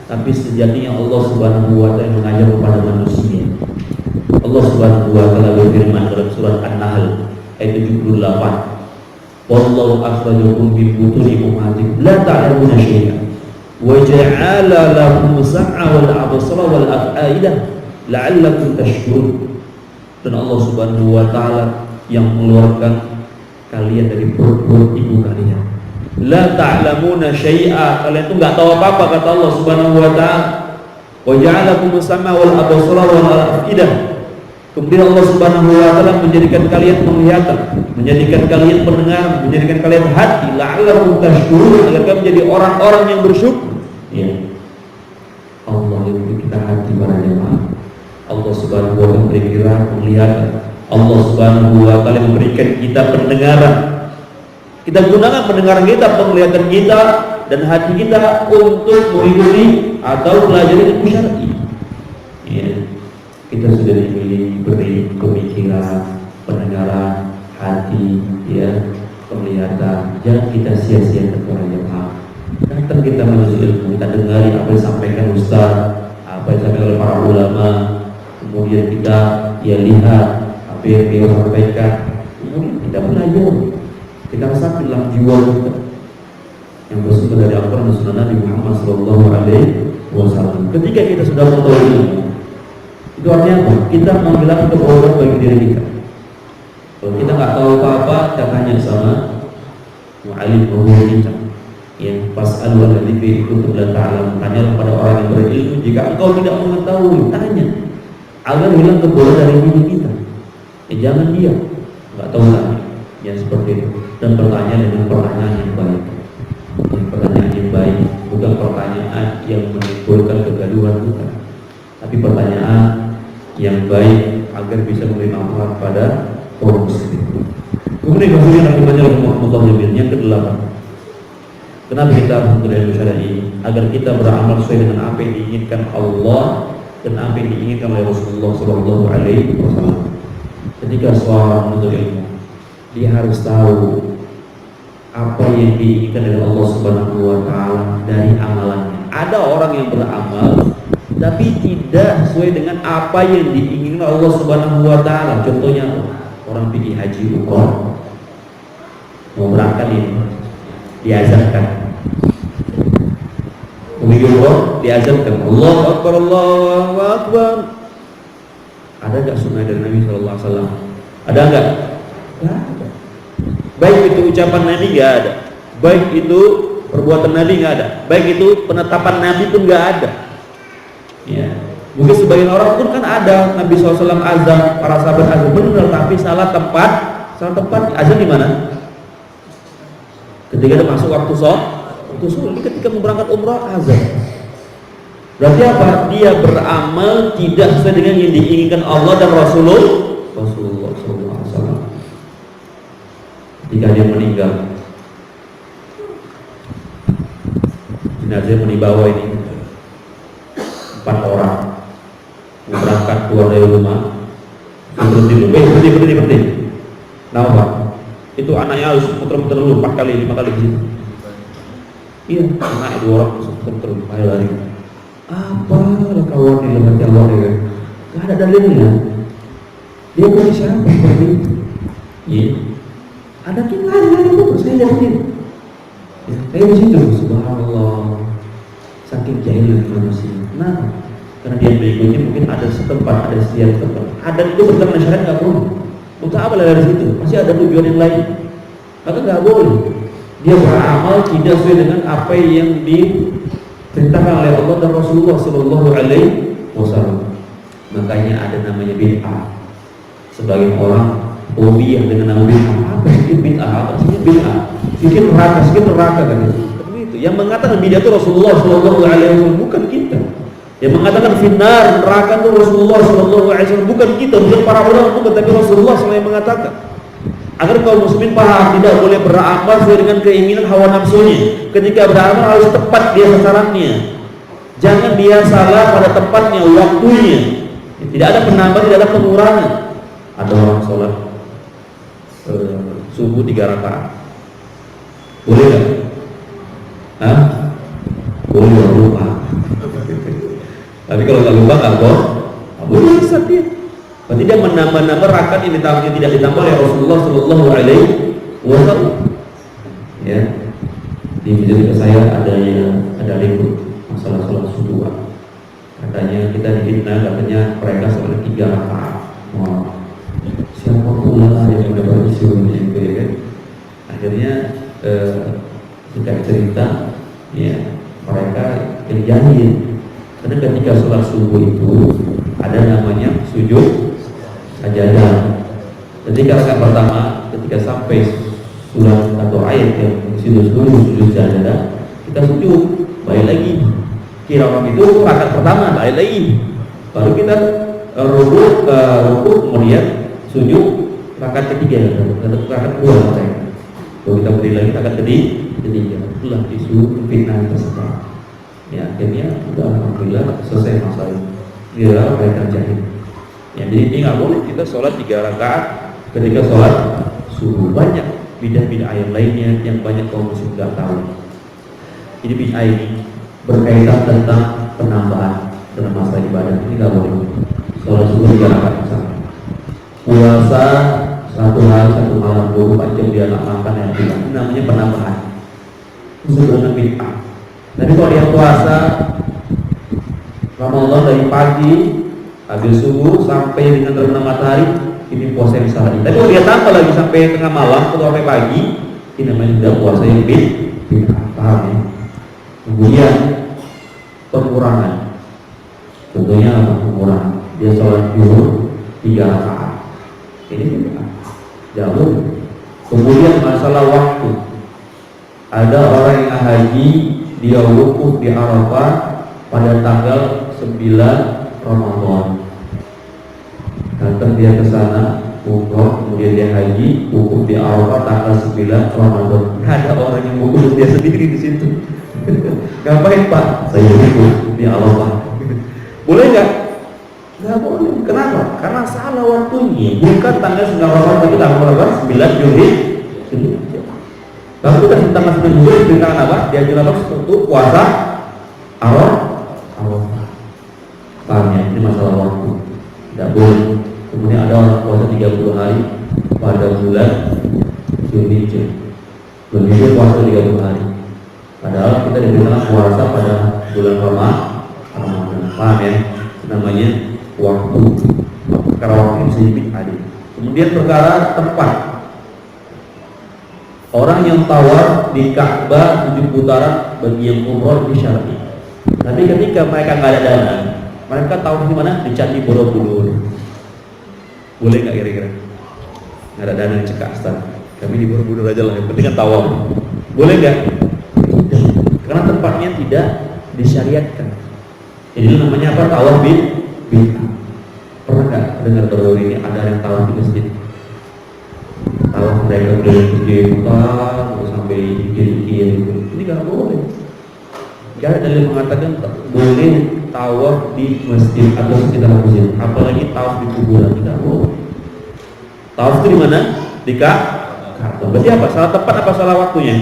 Tapi sejatinya Allah Subhanahu wa ta'ala mengajar kepada manusia. Allah Subhanahu wa ta'ala berfirman dalam surat An-Nahl ayat 78. Wallahu akhrajakum min butuni ummahatikum la ta'lamuna syai'an wa ja'ala lakum sam'a wal absara wal af'ida la'allakum tashkurun. Dan Allah Subhanahu wa ta'ala yang mengeluarkan kalian dari perut ibu kalian. La ta'lamuna syai'a, kalian itu enggak tahu apa-apa, kata Allah Subhanahu wa ta'ala. Wa ja'alakum sam'a wal absara wal af'ida. Kemudian Allah Subhanahu wa ta'ala menjadikan kalian penglihatan, menjadikan kalian pendengar, menjadikan kalian hati, la'allakum tashkurun, agar kalian menjadi orang-orang yang bersyukur. Ya. Allah yang memberi kita hati para jemaah. Allah Subhanahu wa ta'ala memberikan penglihatan. Allah Subhanahu wa ta'ala memberikan kita pendengaran. Kita gunakan pendengaran kita, penglihatan kita dan hati kita untuk mengikuti atau belajar ilmu syar'i. Ya. Kita sudah diberi pemikiran, pendengaran, hati, ya, penglihatan. Jangan kita sia-siakan para jemaah. Datang kita menuju ilmu, kita dengari apa yang disampaikan ustaz, apa yang disampaikan oleh para ulama. Kemudian kita lihat apa yang dia sampaikan. Kemudian kita belajar. Kita rasakan dalam jiwa kita yang bersumber dari Al-Quran dan Sunnah Nabi Muhammad SAW. Ketika kita sudah mengetahui ilmu, itu artinya apa? Kita menghilangkan kebodohan bagi diri kita. Kalau kita nggak tahu apa-apa, kita tanya sama mu'alim guru kita. Yang pas'alul ladzi kuntum la ta'lamun. Tanya kepada orang yang berilmu. Jika engkau tidak mengetahui, tanya agar hilang kebodohan dari diri kita. Jangan diam, nggak tahu tanya. Yang seperti itu. Dan pertanyaan dengan pertanyaan yang baik. Pertanyaan yang baik, bukan pertanyaan yang menimbulkan kegaduhan, bukan. Tapi pertanyaan yang baik agar bisa memberi manfaat pada kaum muslimin. Kemudian yang kedelapan, kenapa kita harus menuntut ilmu syar'i? Agar kita beramal sesuai dengan apa yang diinginkan Allah dan apa yang diinginkan oleh Rasulullah SAW. Ketika seorang menuntut ilmu, dia harus tahu apa yang diinginkan dari Allah Subhanahu wa taala dari amalannya. Ada orang yang beramal tapi tidak sesuai dengan apa yang diinginkan Allah Subhanahu wa taala. Contohnya orang pergi haji umrah, mau berangkat ini diazankan. Pergi umrah diazankan, Allahu Akbar, Allahu Akbar. Ada enggak sunnah dari Nabi sallallahu alaihi wasallam? Ada enggak? Enggak ada. Baik itu ucapan Nabi enggak ada. Baik itu perbuatan Nabi enggak ada. Baik itu penetapan Nabi pun enggak ada. Ya. Mungkin sebagian orang pun kan ada Nabi SAW azan, para sahabat azan benar, tapi salah tempat. Salah tempat azan di mana? Ketika ada masuk waktu sholat, ketika mau berangkat umrah azan. Berarti apa? Dia beramal tidak sesuai dengan yang diinginkan Allah dan Rasulullah SAW. Ketika dia meninggal, jenazah dibawa ini 4 orang mau berangkat keluar dari rumah, berhenti. Kenapa? Itu anaknya harus muter-muter dulu 4 kali, 5 kali di situ. Iya, anak 2 orang muter-muter lari. Apa kawan di lembaga Allah ya? Gak ada dalilnya. Dia punya siapa seperti itu? Iya. Ada kita lari terus saya lihatin. Ya, saya di situ, subhanallah. Saking jahilnya manusia. Nah, karena dia berikutnya mungkin ada setempat, ada setiap tempat. Adat itu bertentangan syariat nggak boleh. Untuk apa dari situ? Masih ada tujuan yang lain. Maka nggak boleh. Dia beramal tidak sesuai dengan apa yang diperintahkan oleh Allah dan Rasulullah Sallallahu Alaihi Wasallam. Makanya ada namanya bid'ah. Sebagian orang yang dengan nama bid'ah. Apa sih bid'ah? Apa sih bid'ah? Sikit neraka kan itu. Yang mengatakan bid'ah itu Rasulullah Sallallahu Alaihi Wasallam, bukan kita. Yang mengatakan finnar neraka itu Rasulullah Sallallahu Alaihi Wasallam, bukan kita, bukan para ulama, bukan, tapi Rasulullah SAW yang mengatakan. Agar kaum muslimin paham, tidak boleh beramal sesuai dengan keinginan hawa nafsunya. Ketika beramal harus tepat dia sasarannya. Jangan dia salah pada tempatnya, waktunya. Tidak ada penambahan, tidak ada pengurangan. Ada orang sholat subuh 3 rakaat, boleh nggak? Hah? Boleh lupa. Tapi kalau nggak lupa nggak boleh dia. Berarti dia menambah-nambah rakaat yang tidak ditambah oleh Rasulullah Sallallahu Alaihi Wasallam. Ya, di masjid saya ada ribut masalah sholat subuh. Katanya kita difitnah, katanya mereka sholat 3 rakaat. Siapa pula yang mendapat isu itu ya kan? Akhirnya singkat cerita, ya mereka jahil. Karena ketika sholat subuh itu ada namanya sujud sajadah. Ketika rakaat pertama, ketika sampai surat atau ayat yang sujud sajadah, kita sujud, balik lagi. Kira orang itu rakaat pertama, balik lagi. Baru kita rukuk, kemudian sujud rakaat ketiga, rakaat kedua katanya. Kalau kita berdiri lagi rakaat ketiga, itulah isu fitnah tersebut. Ya, akhirnya sudah alhamdulillah selesai masalah dia mereka jahil. Ya, jadi ini nggak boleh kita sholat 3 rakaat ketika sholat subuh. Banyak bidah-bidah ayat lainnya yang banyak kaum muslim nggak tahu. Jadi bidah ini berkaitan tentang penambahan dalam masalah ibadah, ini nggak boleh. Sholat subuh 3 rakaat misalnya. Puasa 1 hari 1 malam 24 jam dia nggak makan, yang tidak, ini namanya penambahan. Itu sebenarnya bid'ah. Tapi kalau dia puasa Ramadan dari pagi habis subuh sampai dengan terbenam matahari, ini puasa yang salah. Tapi kalau dia tambah lagi sampai tengah malam atau sampai pagi, ini namanya sudah puasa yang bid'ah. Paham ya? Kemudian pengurangan. Contohnya apa? Pengurangan. Dia sholat zuhur 3 rakaat. Ini bid'ah. Jauh. Kemudian masalah waktu. Ada orang yang haji, dia wukuf di Arafah pada tanggal 9 Ramadan. Datang dia ke sana, umroh, kemudian dia haji, wukuf di Arafah tanggal 9 Ramadan. Ada orang yang wukuf dia sendiri di situ. Ngapain Pak? Saya wukuf di Arafah. Boleh nggak? Nggak boleh. Kenapa? Karena salah waktunya. Bukan tanggal 9 Ramadan, tapi tanggal berapa? 9 Juli. Lalu kita tentang 9 Zulhijjah diperintahkan apa? Diajar apa? Untuk puasa Arafah. Paham ya? Ini masalah waktu. Tidak boleh. Kemudian ada orang puasa 30 hari pada bulan Zulhijjah. Zulhijjah puasa 30 hari. Padahal kita diperintahkan puasa pada bulan Ramadan. Paham ya? Namanya waktu. Perkara waktu bisa dipilih. Kemudian perkara tempat. Orang yang tawaf di Ka'bah 7 putaran bagi yang umroh itu syar'i. Tapi ketika mereka nggak ada dana, mereka tawaf di mana? Di Candi Borobudur. Boleh nggak kira-kira? Nggak ada dana di Cekastan. Kami di Borobudur aja lah. Yang penting kan tawaf. Boleh nggak? Tidak. Karena tempatnya tidak disyariatkan. Ini namanya apa? Tawaf bid'ah. Pernah nggak dengar baru ini ada yang tawaf di masjid? Tawaf mereka udah putar sampai kiri-kiri gitu. Ini nggak boleh. Gak ada dalil mengatakan boleh tawaf di masjid atau sekitar masjid, apalagi tawaf di kuburan. Tidak boleh. Tawaf itu di mana? Di Ka'bah. Berarti apa? Salah tempat apa salah waktunya?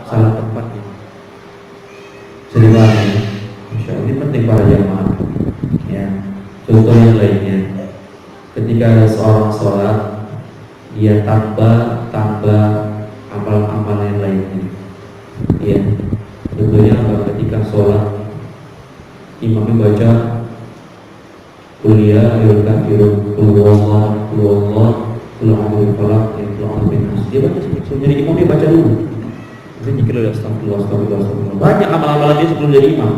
Salah tempatnya. Sedihnya. Masya Allah, ini penting para jamaah. Ya. Contoh yang lainnya, ketika ada seorang sholat, dia tambah amalan-amalan yang lainnya. Ya, contohnya apa? Ketika sholat, imamnya baca kuliah ayat kafirun, kulullah, kulullah, kulullah falak, kulullah bin nas. Dia baca sebelum jadi imam, dia baca dulu. Dia zikir astagfirullah. Banyak amalan-amalan dia sebelum jadi imam.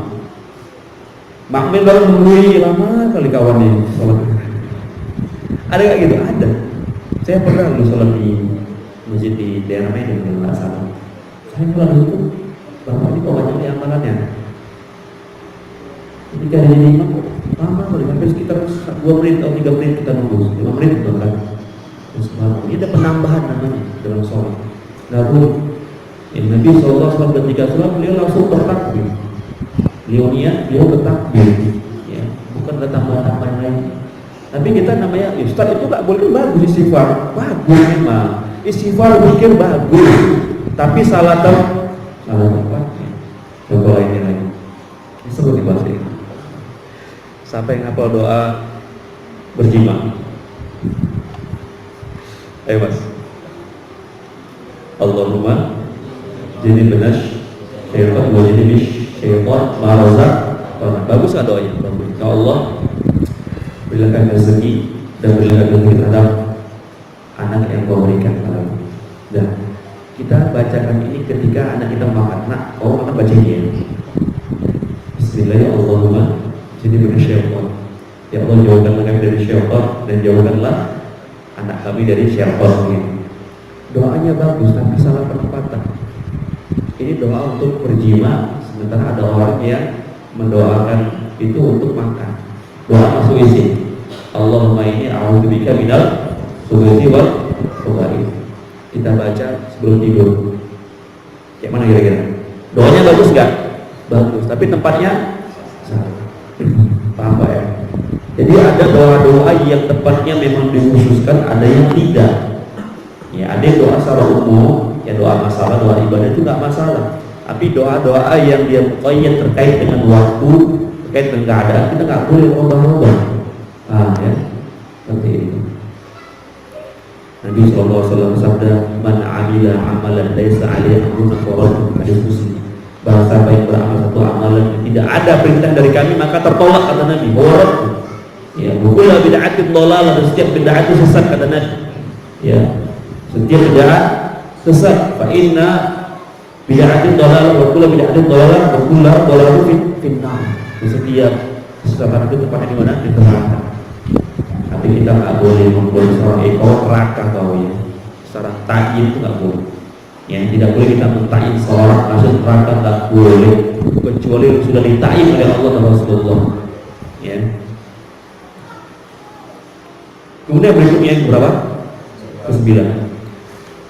Makmum baru menunggu lama kali kawannya sholat. Ada nggak gitu? Ada. Saya pernah dulu sholat di masjid di daerah Medan yang nggak salah. Saya pulang itu, bapak ini kok banyak yang amalannya. Ketika ada jadi imam, lama kali, hampir sekitar 2 menit atau 3 menit kita nunggu, 5 menit bahkan. Terus ini ada penambahan namanya dalam sholat. Lalu Nabi SAW ketika sholat beliau langsung bertakbir. Beliau bertakbir, ya, bukan ada tambahan-tambahan lain. Tapi kita namanya Ustaz itu gak boleh, bagus istighfar, bagus memang istighfar pikir bagus, tapi salah tempatnya. Coba ini lagi, ini seperti bahasa ini. Sampai ngapal doa berjima. Ayo mas. Allahumma jadi benar syaitan wa jadi syaitan marazak. Bagus gak doanya? Bagus. Ya Allah, berikan rezeki dan berikan rezeki terhadap anak yang kau berikan kepadamu. Dan kita bacakan ini ketika anak kita makan. Nak, kau makan baca ini. Bismillahirrahmanirrahim. Jadi benar syaitan. Ya Allah, jauhkanlah kami dari syaitan dan jauhkanlah anak kami dari syaitan ini. Doanya bagus tapi salah penempatan. Ini doa untuk berjima, sementara ada orang yang mendoakan itu untuk makan. Doa masuk isi. Allahumma inni a'udzubika minal khubuthi wal khaba'ith. Kita baca sebelum tidur. Kayak mana kira-kira? Doanya bagus enggak? Bagus, tapi tempatnya salah. Paham ya? Jadi ada doa-doa yang tempatnya memang dikhususkan, ada yang tidak. Ya, ada doa secara umum, ya doa masalah, doa ibadah itu enggak masalah. Tapi doa-doa yang dia muqayyad terkait dengan waktu, terkait dengan keadaan, kita enggak boleh ubah-ubah. Ya, seperti itu. Nabi SAW bersabda, "Man 'amila 'amalan laisa 'alaihi amruna fahuwa hadis Muslim." Barang siapa yang beramal satu amalan yang tidak ada perintah dari kami, maka tertolak, kata Nabi. Fahuwa. Ya, kullu bid'atin dhalalah, dan setiap bid'ah itu sesat, kata Nabi. Ya, setiap bid'ah sesat. Fa inna bid'atin dhalalah wa kullu bid'atin dhalalah wa kullu dhalalatin finnar. Setiap kesesatan itu tempatnya di mana? Di neraka. Tapi kita nggak boleh membuat seorang ekor neraka kau ya. Secara ta'yin itu nggak boleh. Yang tidak boleh kita mentakyin seorang masuk neraka, nggak boleh, kecuali sudah ditakyin oleh Allah dan Rasulullah. Ya. Kemudian berikutnya yang berapa? Ke-9.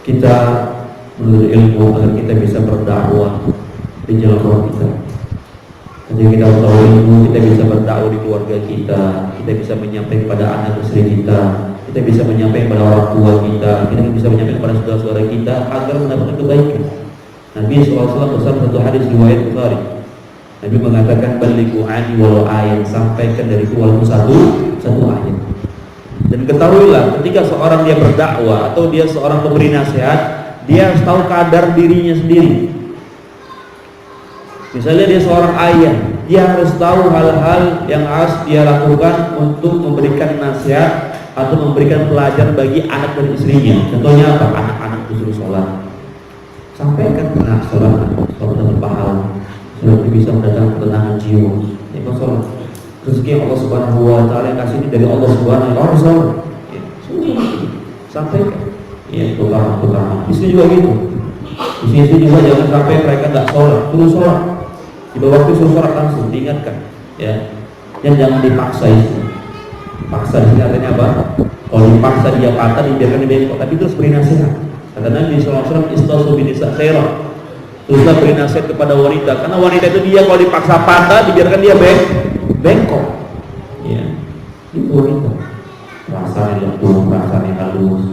Kita menuntut ilmu agar kita bisa berdakwah di jalan Allah kita. Ketika kita tahu ilmu, kita bisa berdakwah di keluarga kita, kita bisa menyampaikan kepada anak istri kita kita bisa menyampaikan kepada orang tua kita bisa menyampaikan kepada saudara-saudara kita agar mendapatkan kebaikan. Nabi SAW bersama satu hadis riwayat Bukhari. Nabi mengatakan balighu anni walau ayat, sampaikan dari itu walaupun satu ayat. Dan ketahuilah ketika seorang dia berdakwah atau dia seorang pemberi nasihat, dia harus tahu kadar dirinya sendiri. Misalnya dia seorang ayah, dia harus tahu hal-hal yang harus dia lakukan untuk memberikan nasihat atau memberikan pelajaran bagi anak dan istrinya. Contohnya apa? Anak-anak disuruh sholat, sampaikan benar sholat dapat pahala, sholat itu bisa mendatangkan ketenangan jiwa. Ya, sholat rezeki yang Allah Subhanahu Wa Taala yang kasih ini dari Allah Subhanahu Wa Taala. Sholat, ya, sampaikan. Ya, tukar. Istri juga gitu. Istri juga jangan sampai mereka nggak sholat, terus sholat. Di bawah waktu suruh sholat langsung diingatkan, ya. Dan jangan dipaksa istri. Paksa di sini artinya apa? Kalau dipaksa dia patah, dibiarkan di bengkok, tapi terus beri nasihat. Kata Nabi SAW, istausu binisa khairah. Teruslah beri nasihat kepada wanita, karena wanita itu dia kalau dipaksa patah, dibiarkan dia bengkok. Ya, itu wanita. Rasanya lembut, rasanya halus.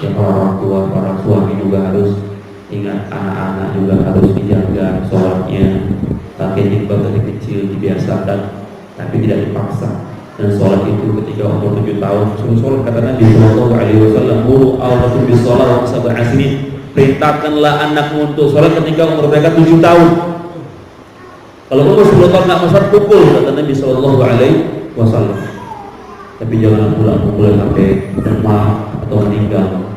Ya, orang tua, para suami juga harus ingat, anak-anak juga harus dijaga sholatnya. Pakai jilbab dari kecil dibiasakan, tapi tidak dipaksa. Dan sholat itu ketika umur 7 tahun suruh sholat, kata Nabi Sallallahu Alaihi Wasallam, muru awlakum bis sholat wa sab'a sinin, perintahkanlah anakmu untuk sholat ketika umur mereka 7 tahun. Kalau umur 10 tahun nggak masuk, pukul, kata Nabi Sallallahu Alaihi Wasallam. Tapi jangan pukul sampai demam atau meninggal.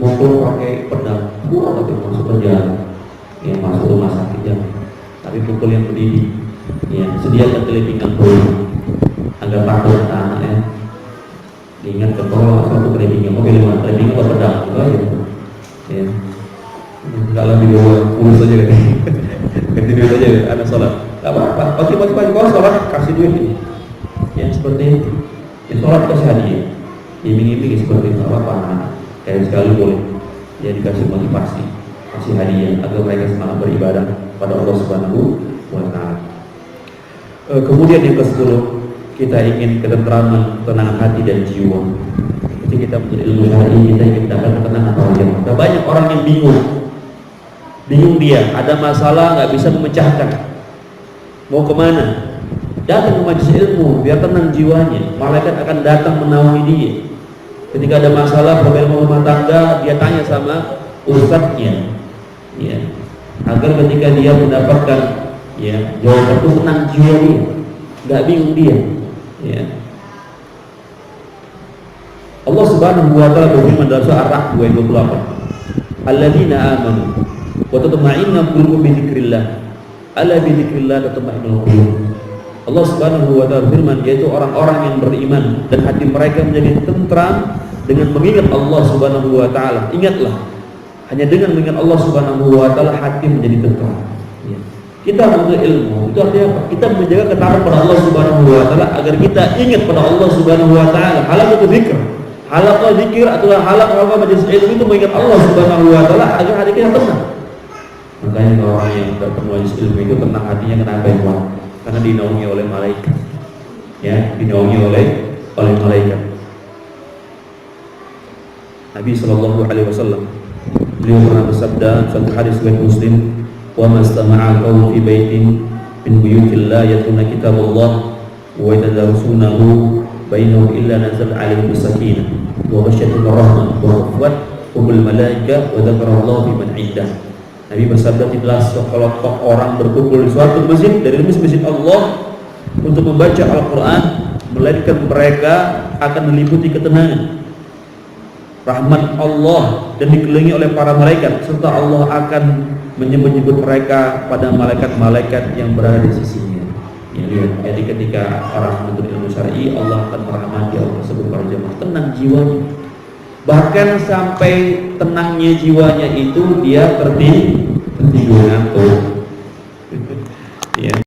Mukul pakai pedang, tapi masuk penjara, yang masuk rumah sakit jangan. Tapi pukul yang mendidik, ya, sediakan telepingan dulu agar takut anaknya. Diingatkan bahwa satu telepingan, telepingan atau pedang itu aja, ya. Enggak lebih urus aja kan, ganti duit aja, anak sholat, nggak apa-apa. Pagi-pagi kau sholat kasih duit ini, ya seperti itu. Ya, sholat kasih hadiah, iming-iming seperti itu, apa-apa. Kayak sekali boleh, ya dikasih motivasi, kasih hadiah agar mereka semangat beribadah pada Allah Subhanahu Wa Taala. Kemudian yang ke-10, kita ingin ketentraman, ketenangan hati dan jiwa. Jadi kita punya ilmu syar'i, kita ingin dapat ketenangan hati. Banyak orang yang bingung dia, ada masalah nggak bisa memecahkan, mau kemana? Datang ke majelis ilmu, biar tenang jiwanya. Malaikat akan datang menaungi dia. Ketika ada masalah problem rumah tangga, dia tanya sama ustadznya, ya, agar ketika dia mendapatkan, ya, jawaban itu tenang jiwa dia, nggak bingung dia, ya. Allah Subhanahu Wa Taala berfirman dalam surah Ar-Ra'd 28, alladzina amanu wa tatma'innu qulubuhum bi dzikrillah, ala bi dzikrillah tatma'innul qulub. Allah Subhanahu Wa Taala berfirman, yaitu orang-orang yang beriman dan hati mereka menjadi tentram dengan mengingat Allah Subhanahu Wa Taala. Ingatlah, hanya dengan mengingat Allah Subhanahu Wa Taala hati menjadi tentram. Ya. Kita menuntut ilmu itu artinya apa? Kita menjaga ketaatan pada Allah Subhanahu Wa Taala agar kita ingat pada Allah Subhanahu Wa Taala. Halaqah dzikr, halaqah dzikir atau halaqah majelis ilmu itu mengingat Allah Subhanahu Wa Taala agar hati kita tenang. Makanya kalau orang yang datang majelis ilmu itu tenang hatinya, kenapa ya? Karena dinaungi oleh malaikat, ya, dinaungi oleh malaikat. Nabi Sallallahu Alaihi Wasallam beliau pernah bersabda satu hadis riwayat Muslim, wa mastama'a qawm fi baitin min buyutillah yatluna kitabullah wa yatadarasunahu bainahum illa nazala 'alaihim sakinah wa ghasyiyatuhum rahmah wa haffathumul malaikah wa dzakarallahu fi man 'indah. Nabi bersabda, tidaklah sekelompok orang berkumpul di suatu masjid dari masjid Allah untuk membaca Al-Quran, melainkan mereka akan meliputi ketenangan, rahmat Allah, dan dikelilingi oleh para malaikat, serta Allah akan menyebut mereka pada malaikat-malaikat yang berada di sisinya. Ya, jadi ketika orang menuntut ilmu syar'i, Allah akan merahmati orang tersebut, para jemaah tenang jiwanya. Bahkan sampai tenangnya jiwanya itu dia tertidur ngantuk. Ya.